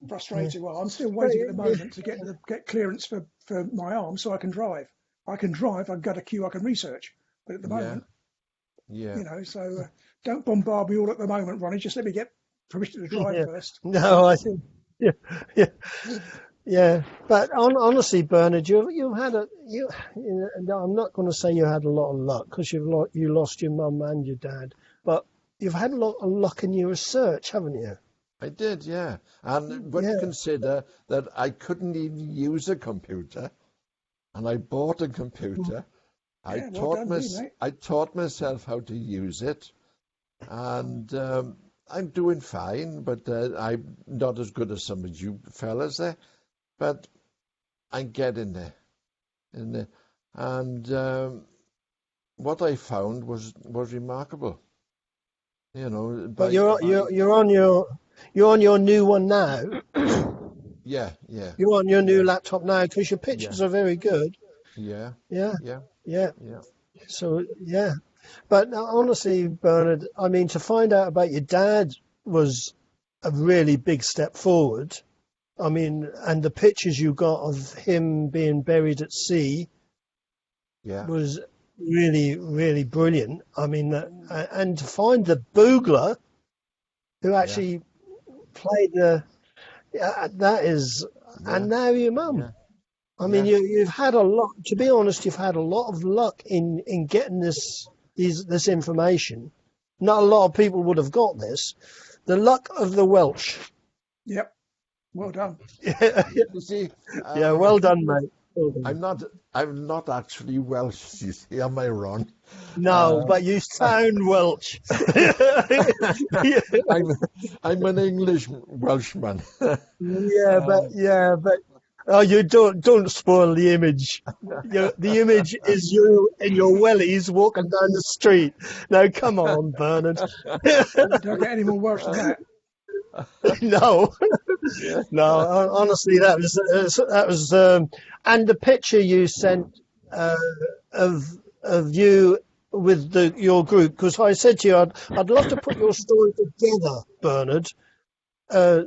frustrating. Well, I'm still waiting at the moment to get clearance for my arm so I can drive. I can drive, I've got a queue I can research. But at the moment, so don't bombard me all at the moment, Ronnie. Just let me get permission to drive first. No, I think, yeah. But honestly, Bernard, you had I'm not going to say you had a lot of luck because you lost your mum and your dad, but you've had a lot of luck in your research, haven't you? I did, yeah. And when you consider that I couldn't even use a computer, and I bought a computer. I taught myself how to use it, and I'm doing fine, but I'm not as good as some of you fellas there, but I'm getting there. And what I found was remarkable. You know, but you're on your new one now. Yeah. You're on your new laptop now because your pictures are very good. Yeah. So, but honestly, Bernard, I mean, to find out about your dad was a really big step forward. I mean, and the pictures you got of him being buried at sea was really, really brilliant. I mean, and to find the boogler who actually played that is, and now your mum. Yeah. I mean, you've had a lot. To be honest, you've had a lot of luck in getting this information. Not a lot of people would have got this. The luck of the Welsh. Yep. Well done. You see, Yeah, well done, mate. Well done. I'm not actually Welsh. You see, am I wrong? No, but you sound Welsh. I'm an English Welshman. but oh, you don't spoil the image. The image is you in your wellies walking down the street. Now, come on, Bernard. Don't get any more Welsh than that. No, no. Honestly, that was. And the picture you sent of you with your group, because I said to you, I'd love to put your story together, Bernard.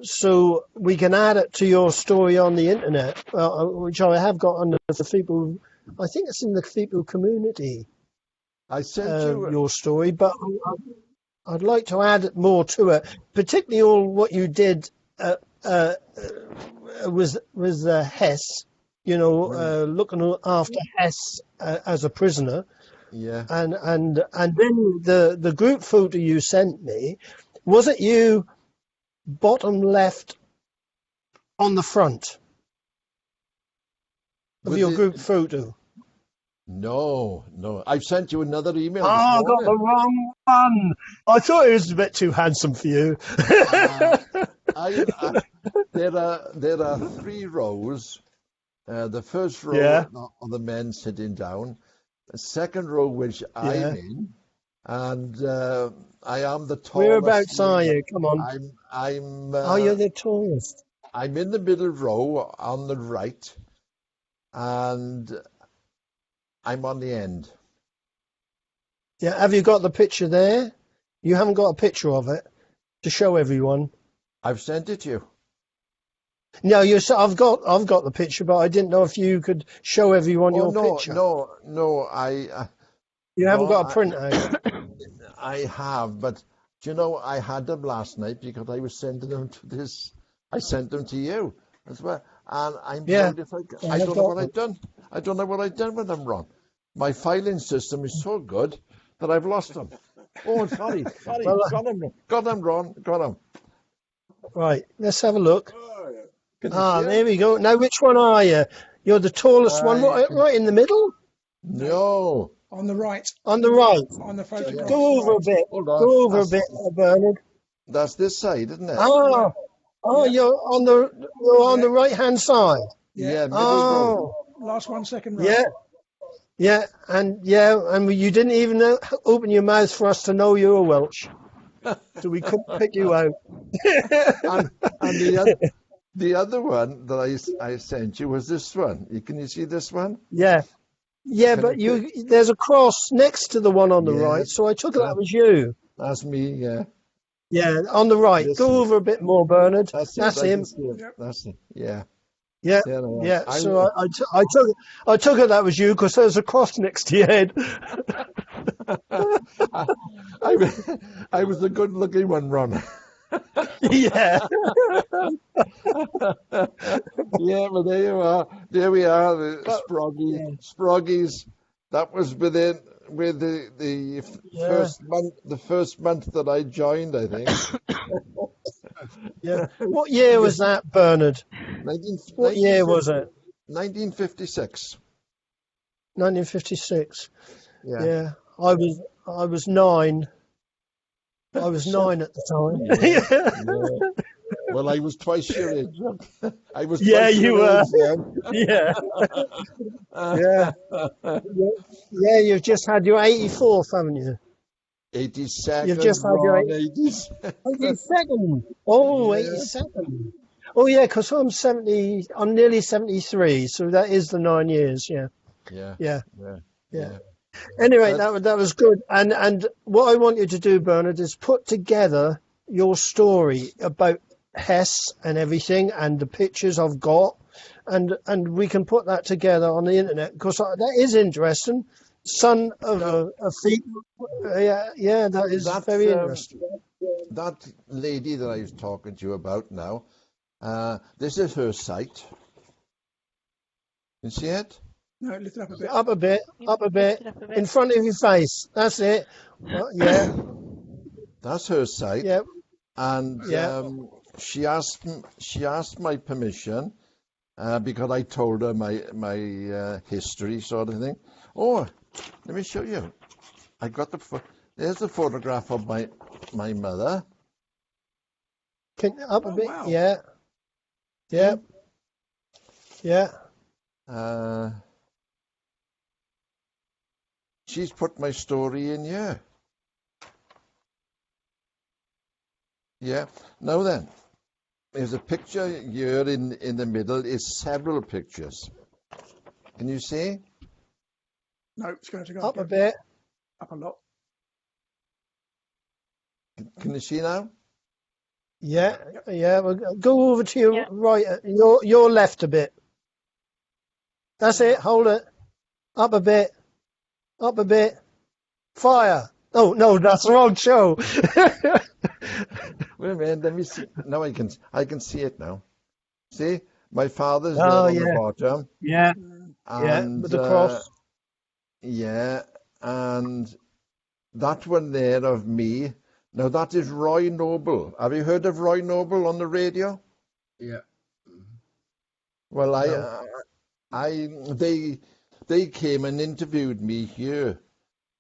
So we can add it to your story on the internet, which I have got under the FEPOW. I think it's in the FEPOW community. I sent you your story, but I'd like to add more to it, particularly all what you did with Hess. You know, looking after Hess as a prisoner. Yeah. And then the group photo you sent me, was it you? Bottom left on the front of your group photo. No. I've sent you another email. Oh, I got the wrong one. I thought it was a bit too handsome for you. There are 3 rows. The first row are the men sitting down. The second row, which I'm in, and I am the tallest. Whereabouts are you? Come on. I'm. You're the tallest. I'm in the middle row on the right, and I'm on the end. Yeah. Have you got the picture there? You haven't got a picture of it to show everyone. I've sent it to you. No, I've got the picture, but I didn't know if you could show everyone your picture. No. You haven't got a printout. I have, but do you know, I had them last night because I was sending them to this. I sent them to you as well, and I'm proud if I don't know what I've done. I don't know what I've done with them, Ron. My filing system is so good that I've lost them. Oh, sorry. Well, got them, Ron. Got them. Right, let's have a look. There we go. Now, which one are you? You're the tallest one, right in the middle? No. On the right. On the right. On the photograph. Go over a bit. Go over a bit, Bernard. That's this side, isn't it? You're on the right hand side. Yeah. Last 1 second. Right. Yeah, and you didn't even open your mouth for us to know you were Welsh, so we couldn't pick you out. and the other one that I sent you was this one. Can you see this one? Yeah, but there's a cross next to the one on the right, so I took it that was you. That's me, yeah. Yeah, on the right. Go over a bit more, Bernard. That's him. That's it. Yeah. Yeah. So I took it that was you because there's a cross next to your head. I was the good-looking one, Ron. Yeah. Yeah, but there you are. There we are. The Sproggies. That was with the first month that I joined, I think. Yeah. What year was that, Bernard? What year was it? 1956. 1956. Yeah. I was 9. I was 9 at the time. Yeah. Well, I was twice your age. I was. Yeah, you were. Yeah. Yeah. You've just had your 84th, haven't you? 82nd. You've just had your 82nd. Oh, 82nd. Oh, yeah, because I'm 70. I'm nearly 73, so that is the 9 years. Yeah. Anyway, that was good. And what I want you to do, Bernard, is put together your story about Hess and everything, and the pictures I've got, and we can put that together on the internet because that is interesting. Son of a feet. Yeah, that is very interesting. That lady that I was talking to you about now, this is her site. You see it? No, lift it up a bit. Up a bit. In front of your face. That's it. Yeah. That's her site. Yeah. and Yeah. she asked my permission because I told her my history sort of thing. Oh, let me show you. I got there's the photograph of my mother. Up a bit. wow. Yeah. Yeah. Yeah. She's put my story in here. Yeah. Now then, there's a picture here in the middle. Is several pictures. Can you see? No, it's going to go Up a bit. up a lot. Can you see now? Yeah. Yeah. Well, go over to your Yeah. right. Your left a bit. That's it. Hold it. Up a bit. Up a bit. Fire. Oh no, that's the wrong show. Wait a minute. Let me see. Now I can see it now. See, my father's there Oh on the yeah. bottom, Yeah. Yeah. and With the cross. yeah, and that one there of me. Now that is Roy Noble. Have you heard of Roy Noble on the radio? Yeah. Well, No. they came and interviewed me here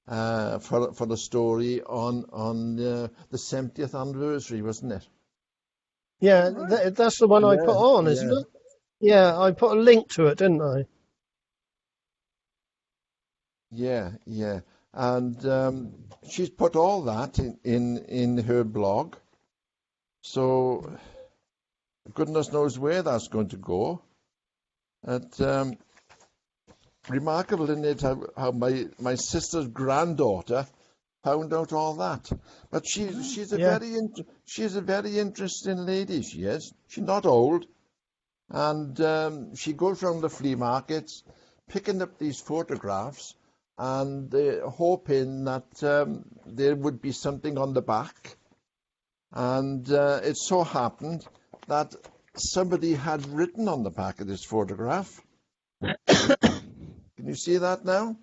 for the story on the 70th anniversary, wasn't it? Yeah. Right. That's the one I put on, isn't Yeah, it? Yeah. I put a link to it, didn't I? yeah. And she's put all that in her blog. So goodness knows where that's going to go. It's remarkable, isn't it, how my sister's granddaughter found out all that. But she's a Yeah. very interesting lady. She is. She's not old, and she goes around the flea markets, picking up these photographs, and hoping that there would be something on the back. And it so happened that somebody had written on the back of this photograph. Can you see that now?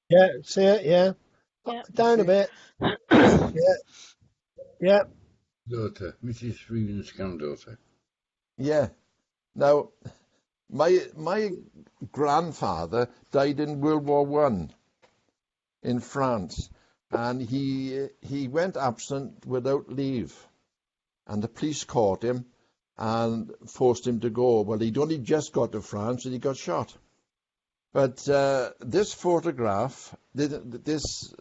Yeah. See it? Yeah. Yeah. Down a See? bit. Yeah. Yeah. Daughter, Mrs. Freeman's granddaughter. Yeah. Now, my grandfather died in World War One in France, and he went absent without leave, and the police caught him and forced him to go. Well, he'd only just got to France and he got shot. But this photograph, this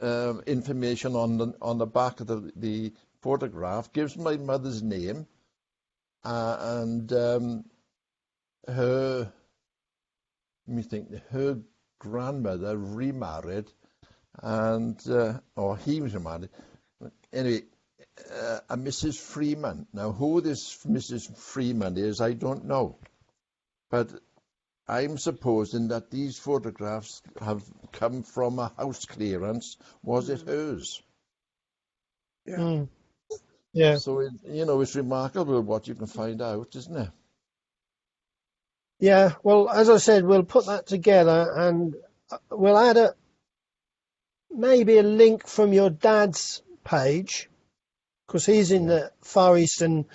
information on the back of the photograph gives my mother's name and her. Let me think. Her grandmother remarried, and or he was remarried. Anyway, a Mrs. Freeman. Now, who this Mrs. Freeman is, I don't know, but I'm supposing that these photographs have come from a house clearance. Was it hers? Yeah. Mm. Yeah. So, it's remarkable what you can find out, isn't it? Yeah. Well, as I said, we'll put that together and we'll add maybe a link from your dad's page, because he's in the Far Eastern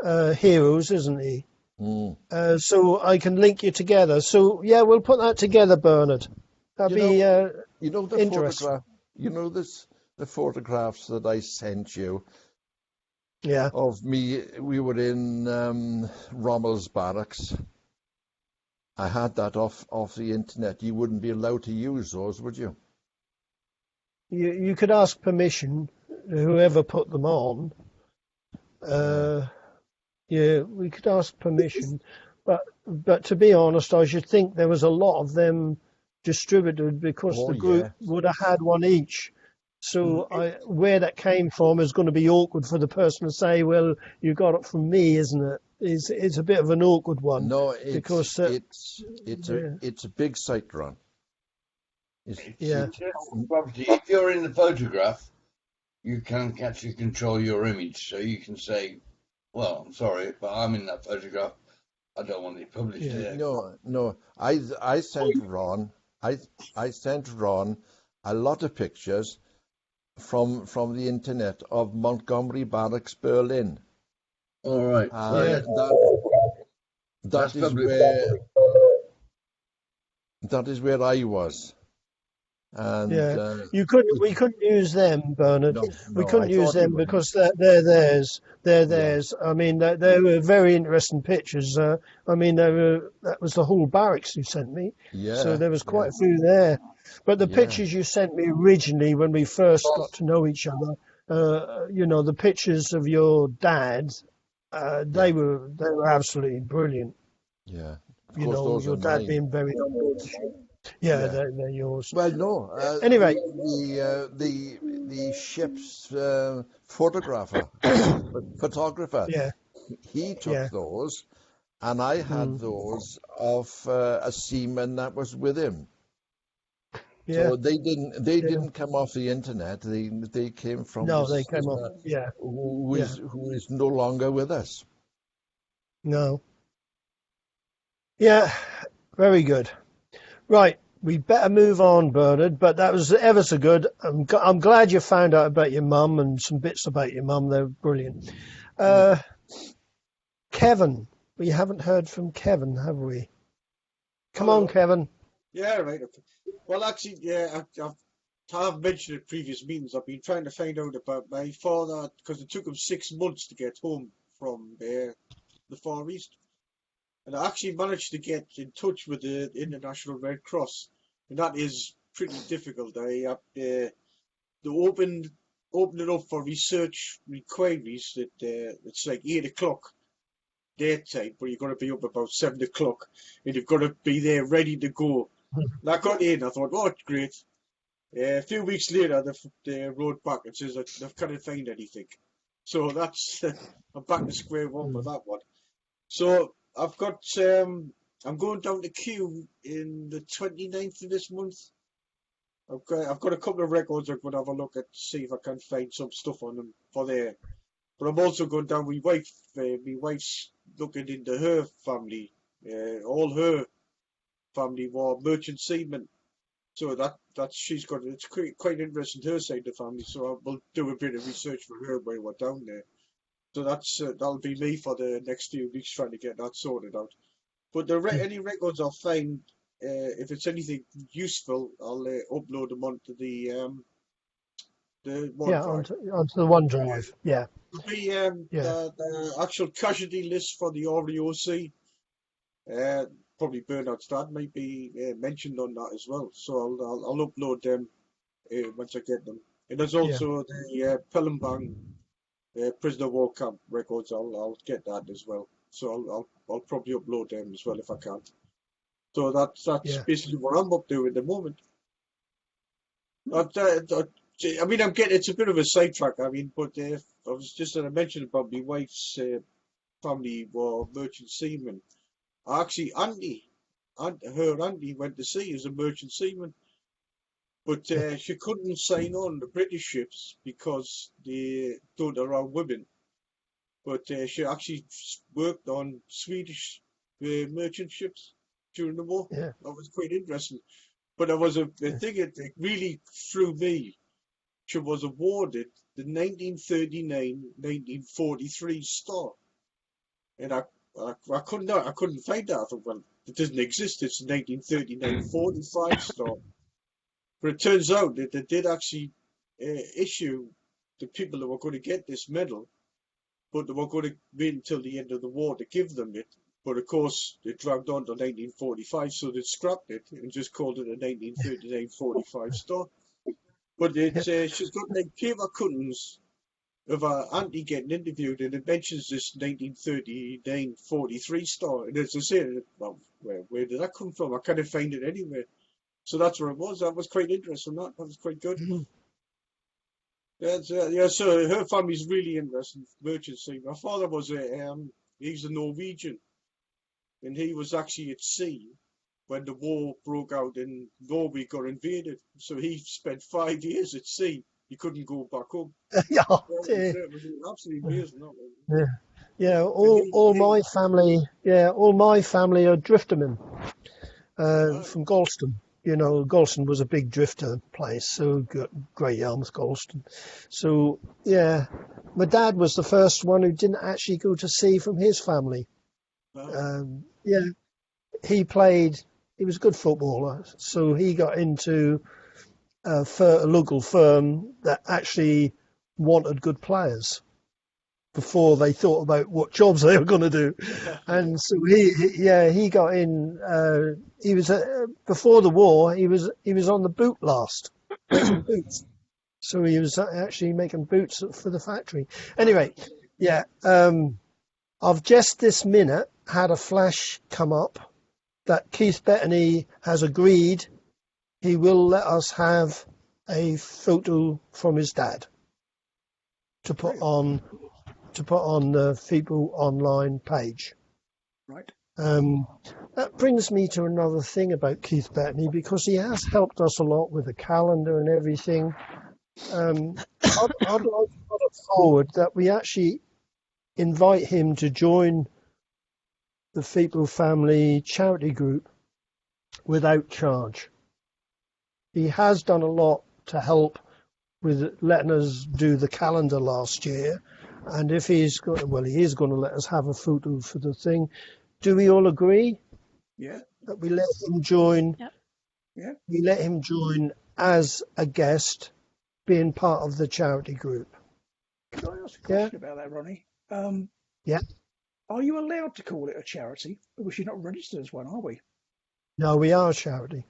Heroes, isn't he? Mm. So I can link you together. So yeah, we'll put that together, Bernard. That'd be The interesting. photograph. The photographs that I sent you Yeah. of me. We were in Rommel's barracks. I had that off the internet. You wouldn't be allowed to use those, would you? You could ask permission, whoever put them on. Yeah, we could ask permission, but to be honest, I should think there was a lot of them distributed because Oh the group yeah. would have had one each. So where that came from is going to be awkward for the person to say, "Well, you got it from me," isn't it? It's a bit of an awkward one No, because it's a big site run. yeah, Property. If you're in the photograph, you can actually control your image, so you can say, "Well, I'm sorry, but I'm in that photograph. I don't want it published Yeah. here." No. I sent Ron. I sent Ron a lot of pictures, from the internet of Montgomery Barracks, Berlin. All right. And Yeah. That's that is public. where I was. And Yeah, we couldn't use them, Bernard. We no, I couldn't use thought you them wouldn't. because they're theirs. They're Yeah, theirs. I mean, they were very interesting pictures. I mean, that was the whole barracks you sent me. So yeah, there was yeah, quite a few there. But the yeah, pictures you sent me originally when we first got to know each other, the pictures of your dad, yeah, they were absolutely brilliant. yeah. Of course, those are Your dad mine. being very humble. Yeah, Yeah. they're yours. Well, no, Anyway, the ship's photographer, yeah, he took yeah. those, and I had Mm. those of a seaman that was with him. Yeah, So they yeah. didn't come off the internet. They came from No, they this came off. Yeah, yeah. who is no longer with us. No. Yeah, very good. Right, we better move on, Bernard. But that was ever so good. I'm glad you found out about your mum and some bits about your mum. They're brilliant. Kevin, we haven't heard from Kevin, have we? Come on, Hello. Kevin. Yeah, right. Okay. Well, actually, yeah, I've mentioned in previous meetings. I've been trying to find out about my father because it took him 6 months to get home from the Far East, and I actually managed to get in touch with the International Red Cross, and that is pretty difficult. They opened it up for research inquiries. That it's like 8 o'clock their time, but you've got to be up about 7 o'clock, and you've got to be there ready to go. And I got in. I thought, oh, great. A few weeks later, they wrote back and says that they couldn't find anything. So that's I'm back to square one with that one. So I've got I'm going down to Kew in the 29th of this month. I've got a couple of records I'm going to have a look at to see if I can find some stuff on them for there. But I'm also going down with my wife. My wife's looking into her family. All her family were merchant seamen. So she's got it's quite interesting her side of the family. So I will do a bit of research for her while we're down there. So that'll be me for the next few weeks trying to get that sorted out. But any records I'll find, if it's anything useful, I'll upload them onto the Yeah, OneDrive. onto the OneDrive. Yeah, The yeah, the actual casualty list for the REOC. Probably Bernard's dad might be mentioned on that as well. So I'll upload them once I get them. And there's also the Pelhambang prisoner of war camp records. I'll get that as well. So I'll probably upload them as well if I can. So that's yeah. basically what I'm up to at the moment. I mean, it's a bit of a sidetrack. I mean, but I was just going to mention about my wife's family were merchant seamen. Actually, her auntie went to sea as a merchant seaman, but she couldn't sign on the British ships because they don't allow women. But she actually worked on Swedish merchant ships during the war. Yeah. That was quite interesting. But there was a thing that really threw me. She was awarded the 1939-1943 star, and I couldn't find that. I thought, well, it doesn't exist. It's the 1939-45 star. But it turns out that they did actually issue the people that were going to get this medal, but they were going to wait until the end of the war to give them it. But of course, it dragged on to 1945, so they scrapped it and just called it a 1939-45 star. But she's got like paper cuttings of her auntie getting interviewed, and it mentions this 1939-43 star. And as I say, well, where did that come from? I can't find it anywhere. So that's where it was. That was quite interesting. That was quite good. So her family's really interesting. Merchant sea. My father was he's a Norwegian, and he was actually at sea when the war broke out and Norway got invaded. So he spent 5 years at sea. He couldn't go back home. Yeah, It was absolutely amazing. yeah. All my family are driftermen from Galston. Galston was a big drifter place, so Great Yarmouth, Galston. So, yeah, my dad was the first one who didn't actually go to sea from his family. Yeah, he was a good footballer, so he got into a local firm that actually wanted good players before they thought about what jobs they were going to do. And so he got in. He was before the war. He was on the boot last, making boots. So he was actually making boots for the factory. Anyway, yeah. I've just this minute had a flash come up that Keith Bettany has agreed he will let us have a photo from his dad to put on the FEPOW online page. Right. That brings me to another thing about Keith Bettany, because he has helped us a lot with the calendar and everything. I'd like to put it forward that we actually invite him to join the FEPOW family charity group without charge. He has done a lot to help with letting us do the calendar last year. And if he is going to let us have a photo for the thing. Do we all agree? Yeah. That we let him join? Yep. Yeah. We let him join as a guest, being part of the charity group. Can I ask a question about that, Ronnie? Yeah. Are you allowed to call it a charity? Because you're not registered as one, are we? No, we are a charity.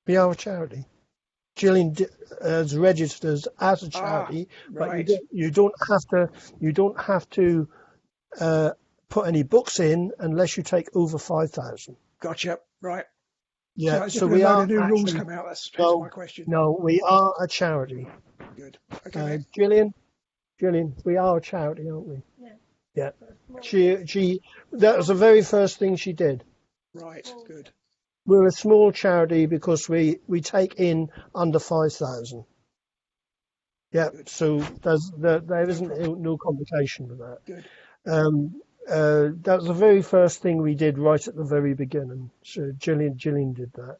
We are a charity. Gillian is registered as a charity, right. but you don't have to put any books in unless you take over 5,000. Gotcha. Right. Yeah. So we are. New rules come out. That's my question. No, we are a charity. Good. Okay. Gillian, we are a charity, aren't we? Yeah. Yeah. She. That was the very first thing she did. Right. Good. We're a small charity because we take in under 5,000. Yeah, Good. so there isn't no complication with that. Good. That was the very first thing we did right at the very beginning. So Gillian did that.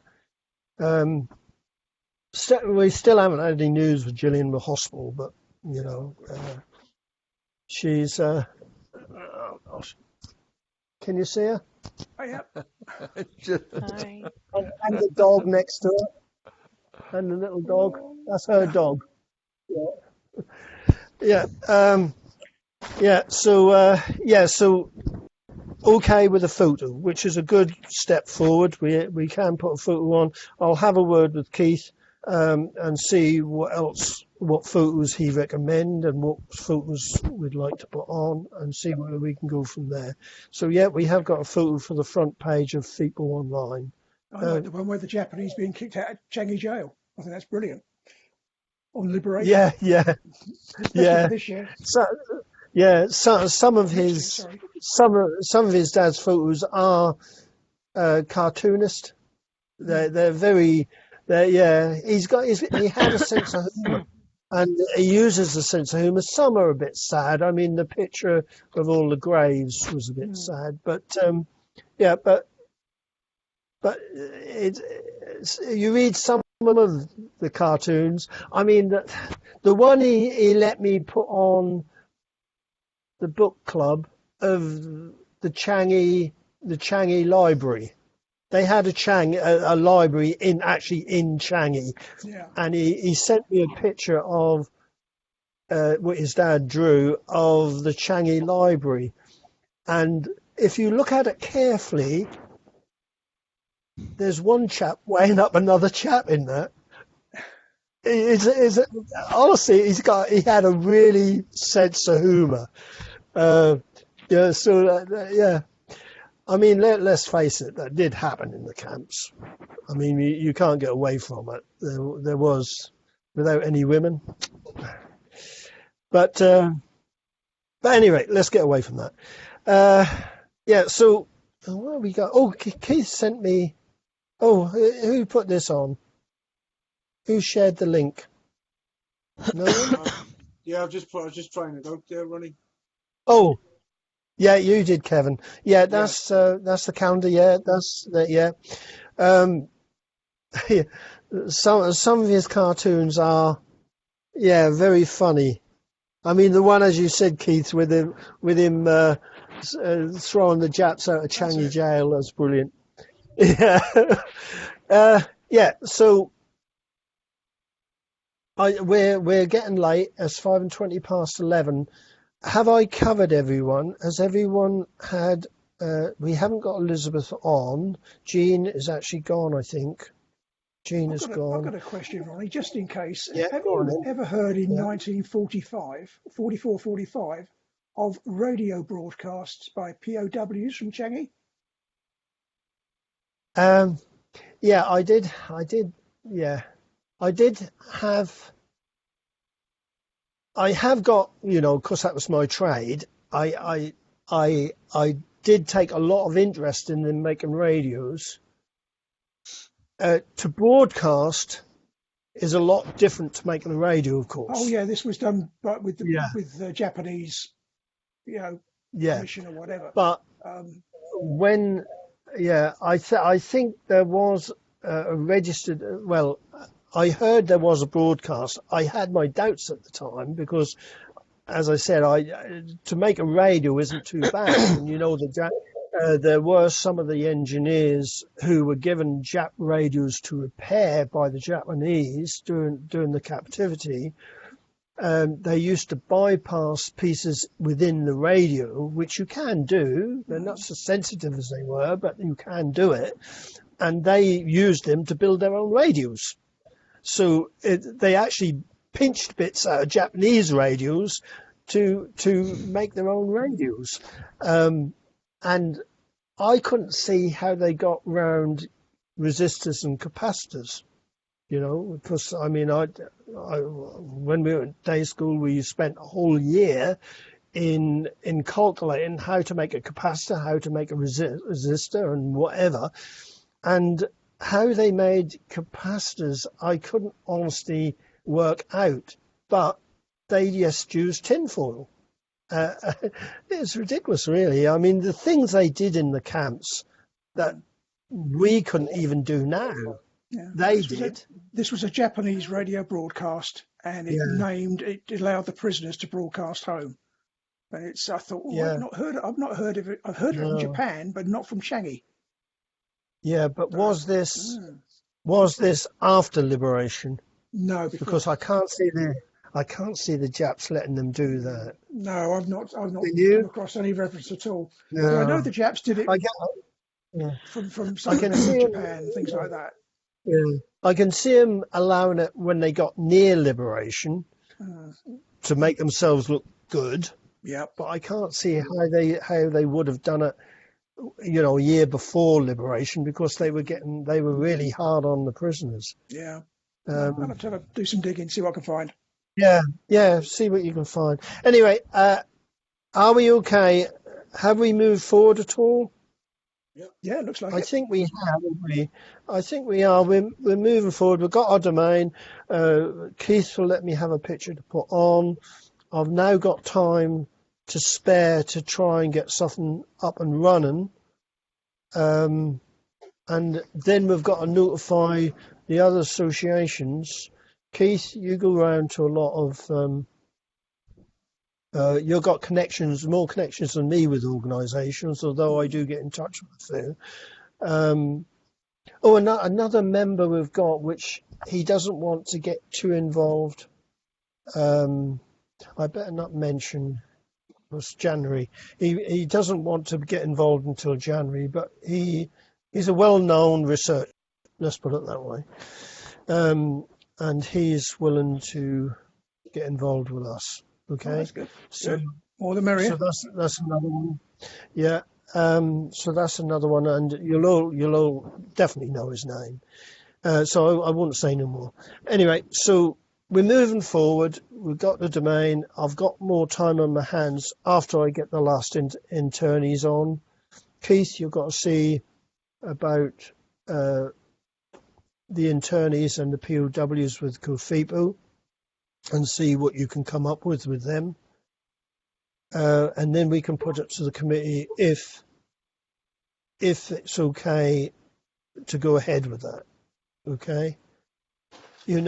We still haven't had any news with Gillian in the hospital, but she's. Oh gosh. Can you see her? Oh, yeah. Hi. And the dog next to her. And the little dog. That's her dog. Yeah. So okay with a photo, which is a good step forward. We can put a photo on. I'll have a word with Keith and see what photos he recommend and what photos we'd like to put on, and see where we can go from there. So yeah, we have got a photo for the front page of FEPOW online. I like the one where the Japanese being kicked out of Changi jail. I think that's brilliant. On liberation. Yeah. This year. So some of his dad's photos are cartoonist. They're very. He had a sense of humour, and he uses a sense of humour. Some are a bit sad. I mean, the picture of all the graves was a bit sad, but you read some of the cartoons. I mean, the one he let me put on the book club of the Changi library. They had a library in Changi, and he sent me a picture of what his dad drew of the Changi library, and if you look at it carefully, there's one chap weighing up another chap in there. Honestly, he had a really sense of humour. I mean, let's face it, that did happen in the camps. I mean, you can't get away from it. There was, without any women. But anyway, let's get away from that. So where we go? Oh, Keith sent me. Oh, who put this on? Who shared the link? No one? Yeah, I was just trying it out there, Ronnie. Oh, yeah, you did, Kevin. Yeah, that's the calendar. Yeah, that's that. Yeah. some of his cartoons are, very funny. I mean, the one, as you said, Keith, with him throwing the Japs out of Changi jail, that's brilliant. Yeah. So we're getting late. It's 11:05. Have I covered everyone? Has everyone had? We haven't got Elizabeth on. Jean is actually gone, I think. Jean is gone. I've got a question, Ronnie, just in case. Yeah, Have go on you then. ever heard in Yeah. 1944, 45 of radio broadcasts by POWs from Changi? Yeah, I did. Yeah, I did have. I have got, because that was my trade. I did take a lot of interest in them making radios. To broadcast is a lot different to making a radio, of course. Oh yeah, this was done, but with Yeah. the Japanese, Yeah. mission or whatever. But when, I think there was a registered. Well, I heard there was a broadcast. I had my doubts at the time because, as I said, to make a radio isn't too bad. And there were some of the engineers who were given Jap radios to repair by the Japanese during the captivity. They used to bypass pieces within the radio, which you can do. They're not so sensitive as they were, but you can do it. And they used them to build their own radios. So they actually pinched bits out of Japanese radios to make their own radios. And I couldn't see how they got round resistors and capacitors, because I mean, when we were at day school, we spent a whole year in calculating how to make a capacitor, how to make a resistor, and whatever, and how they made capacitors. I couldn't honestly work out, but they just used tinfoil. It's ridiculous, really. I mean, the things they did in the camps that we couldn't even do now, they did. This was a Japanese radio broadcast, and it allowed the prisoners to broadcast home. And I thought, I've not heard of it. I've heard it from Japan, but not from Changi. Yeah, but was this after liberation? No, because I can't see the Japs letting them do that. No, I've not come across any reference at all. No. So I know the Japs did it from Japan, things like that. Yeah. I can see them allowing it when they got near liberation to make themselves look good. Yeah, but I can't see how they would have done it, a year before liberation, because they were really hard on the prisoners. Yeah, I'll have to do some digging, see what I can find. Yeah, see what you can find. Anyway, are we okay? Have we moved forward at all? Yeah, it looks like I think we have, haven't we? I think we are. We're moving forward. We've got our domain. Keith will let me have a picture to put on. I've now got time to spare to try and get something up and running. And then we've got to notify the other associations. Keith, you go around to a lot of... you've got more connections than me with organisations, although I do get in touch with them. Another member we've got, which he doesn't want to get too involved. I better not mention. It was January. He doesn't want to get involved until January, but he's a well-known researcher. Let's put it that way. And he's willing to get involved with us. Okay, that's good. So more the merrier. So that's another one. Yeah. So that's another one, and you'll all definitely know his name. So I won't say no more. Anyway, so we're moving forward. We've got the domain. I've got more time on my hands after I get the last internees on. Keith, you've got to see about the internees and the POWs with FEPOW and see what you can come up with them. And then we can put it to the committee if it's okay to go ahead with that. Okay. I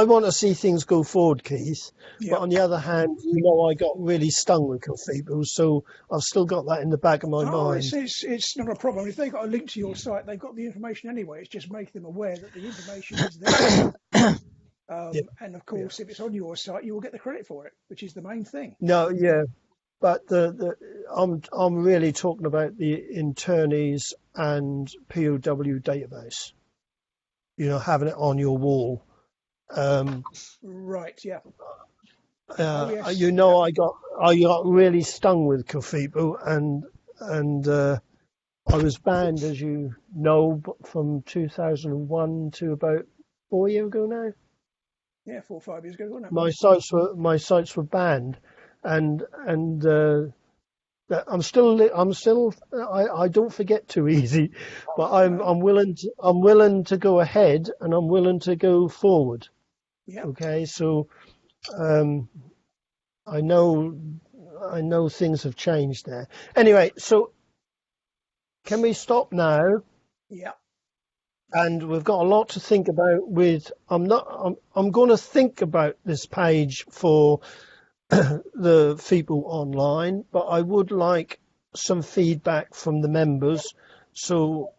want to see things go forward, Keith. Yeah. But on the other hand, I got really stung with Cofeepo, so I've still got that in the back of my mind. It's not a problem. If they've got a link to your site, they've got the information anyway. It's just making them aware that the information is there. And of course, if it's on your site, you will get the credit for it, which is the main thing. No, yeah, but I'm really talking about the internees and POW database. Having it on your wall. Right. Yeah. Yes. I got really stung with Cofeepo, and I was banned, as you know, from 2001 to about 4 years ago now. Yeah, 4 or 5 years ago, wasn't it? My sites were banned, and I'm still I don't forget too easy, but I'm willing to go ahead, and I'm willing to go forward. Yeah. Okay, so I know things have changed there. Anyway, so can we stop now? Yeah. And we've got a lot to think about I'm going to think about this page for the FEPOW online, but I would like some feedback from the members. So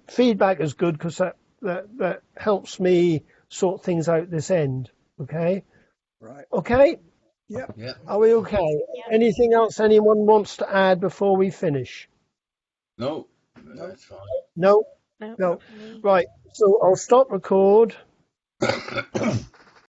feedback is good because that helps me sort things out this end. Okay. Right. Okay. Yeah. Yeah. Are we okay? Yeah. Anything else anyone wants to add before we finish? No, that's fine. No. No. No. Right. So I'll stop record.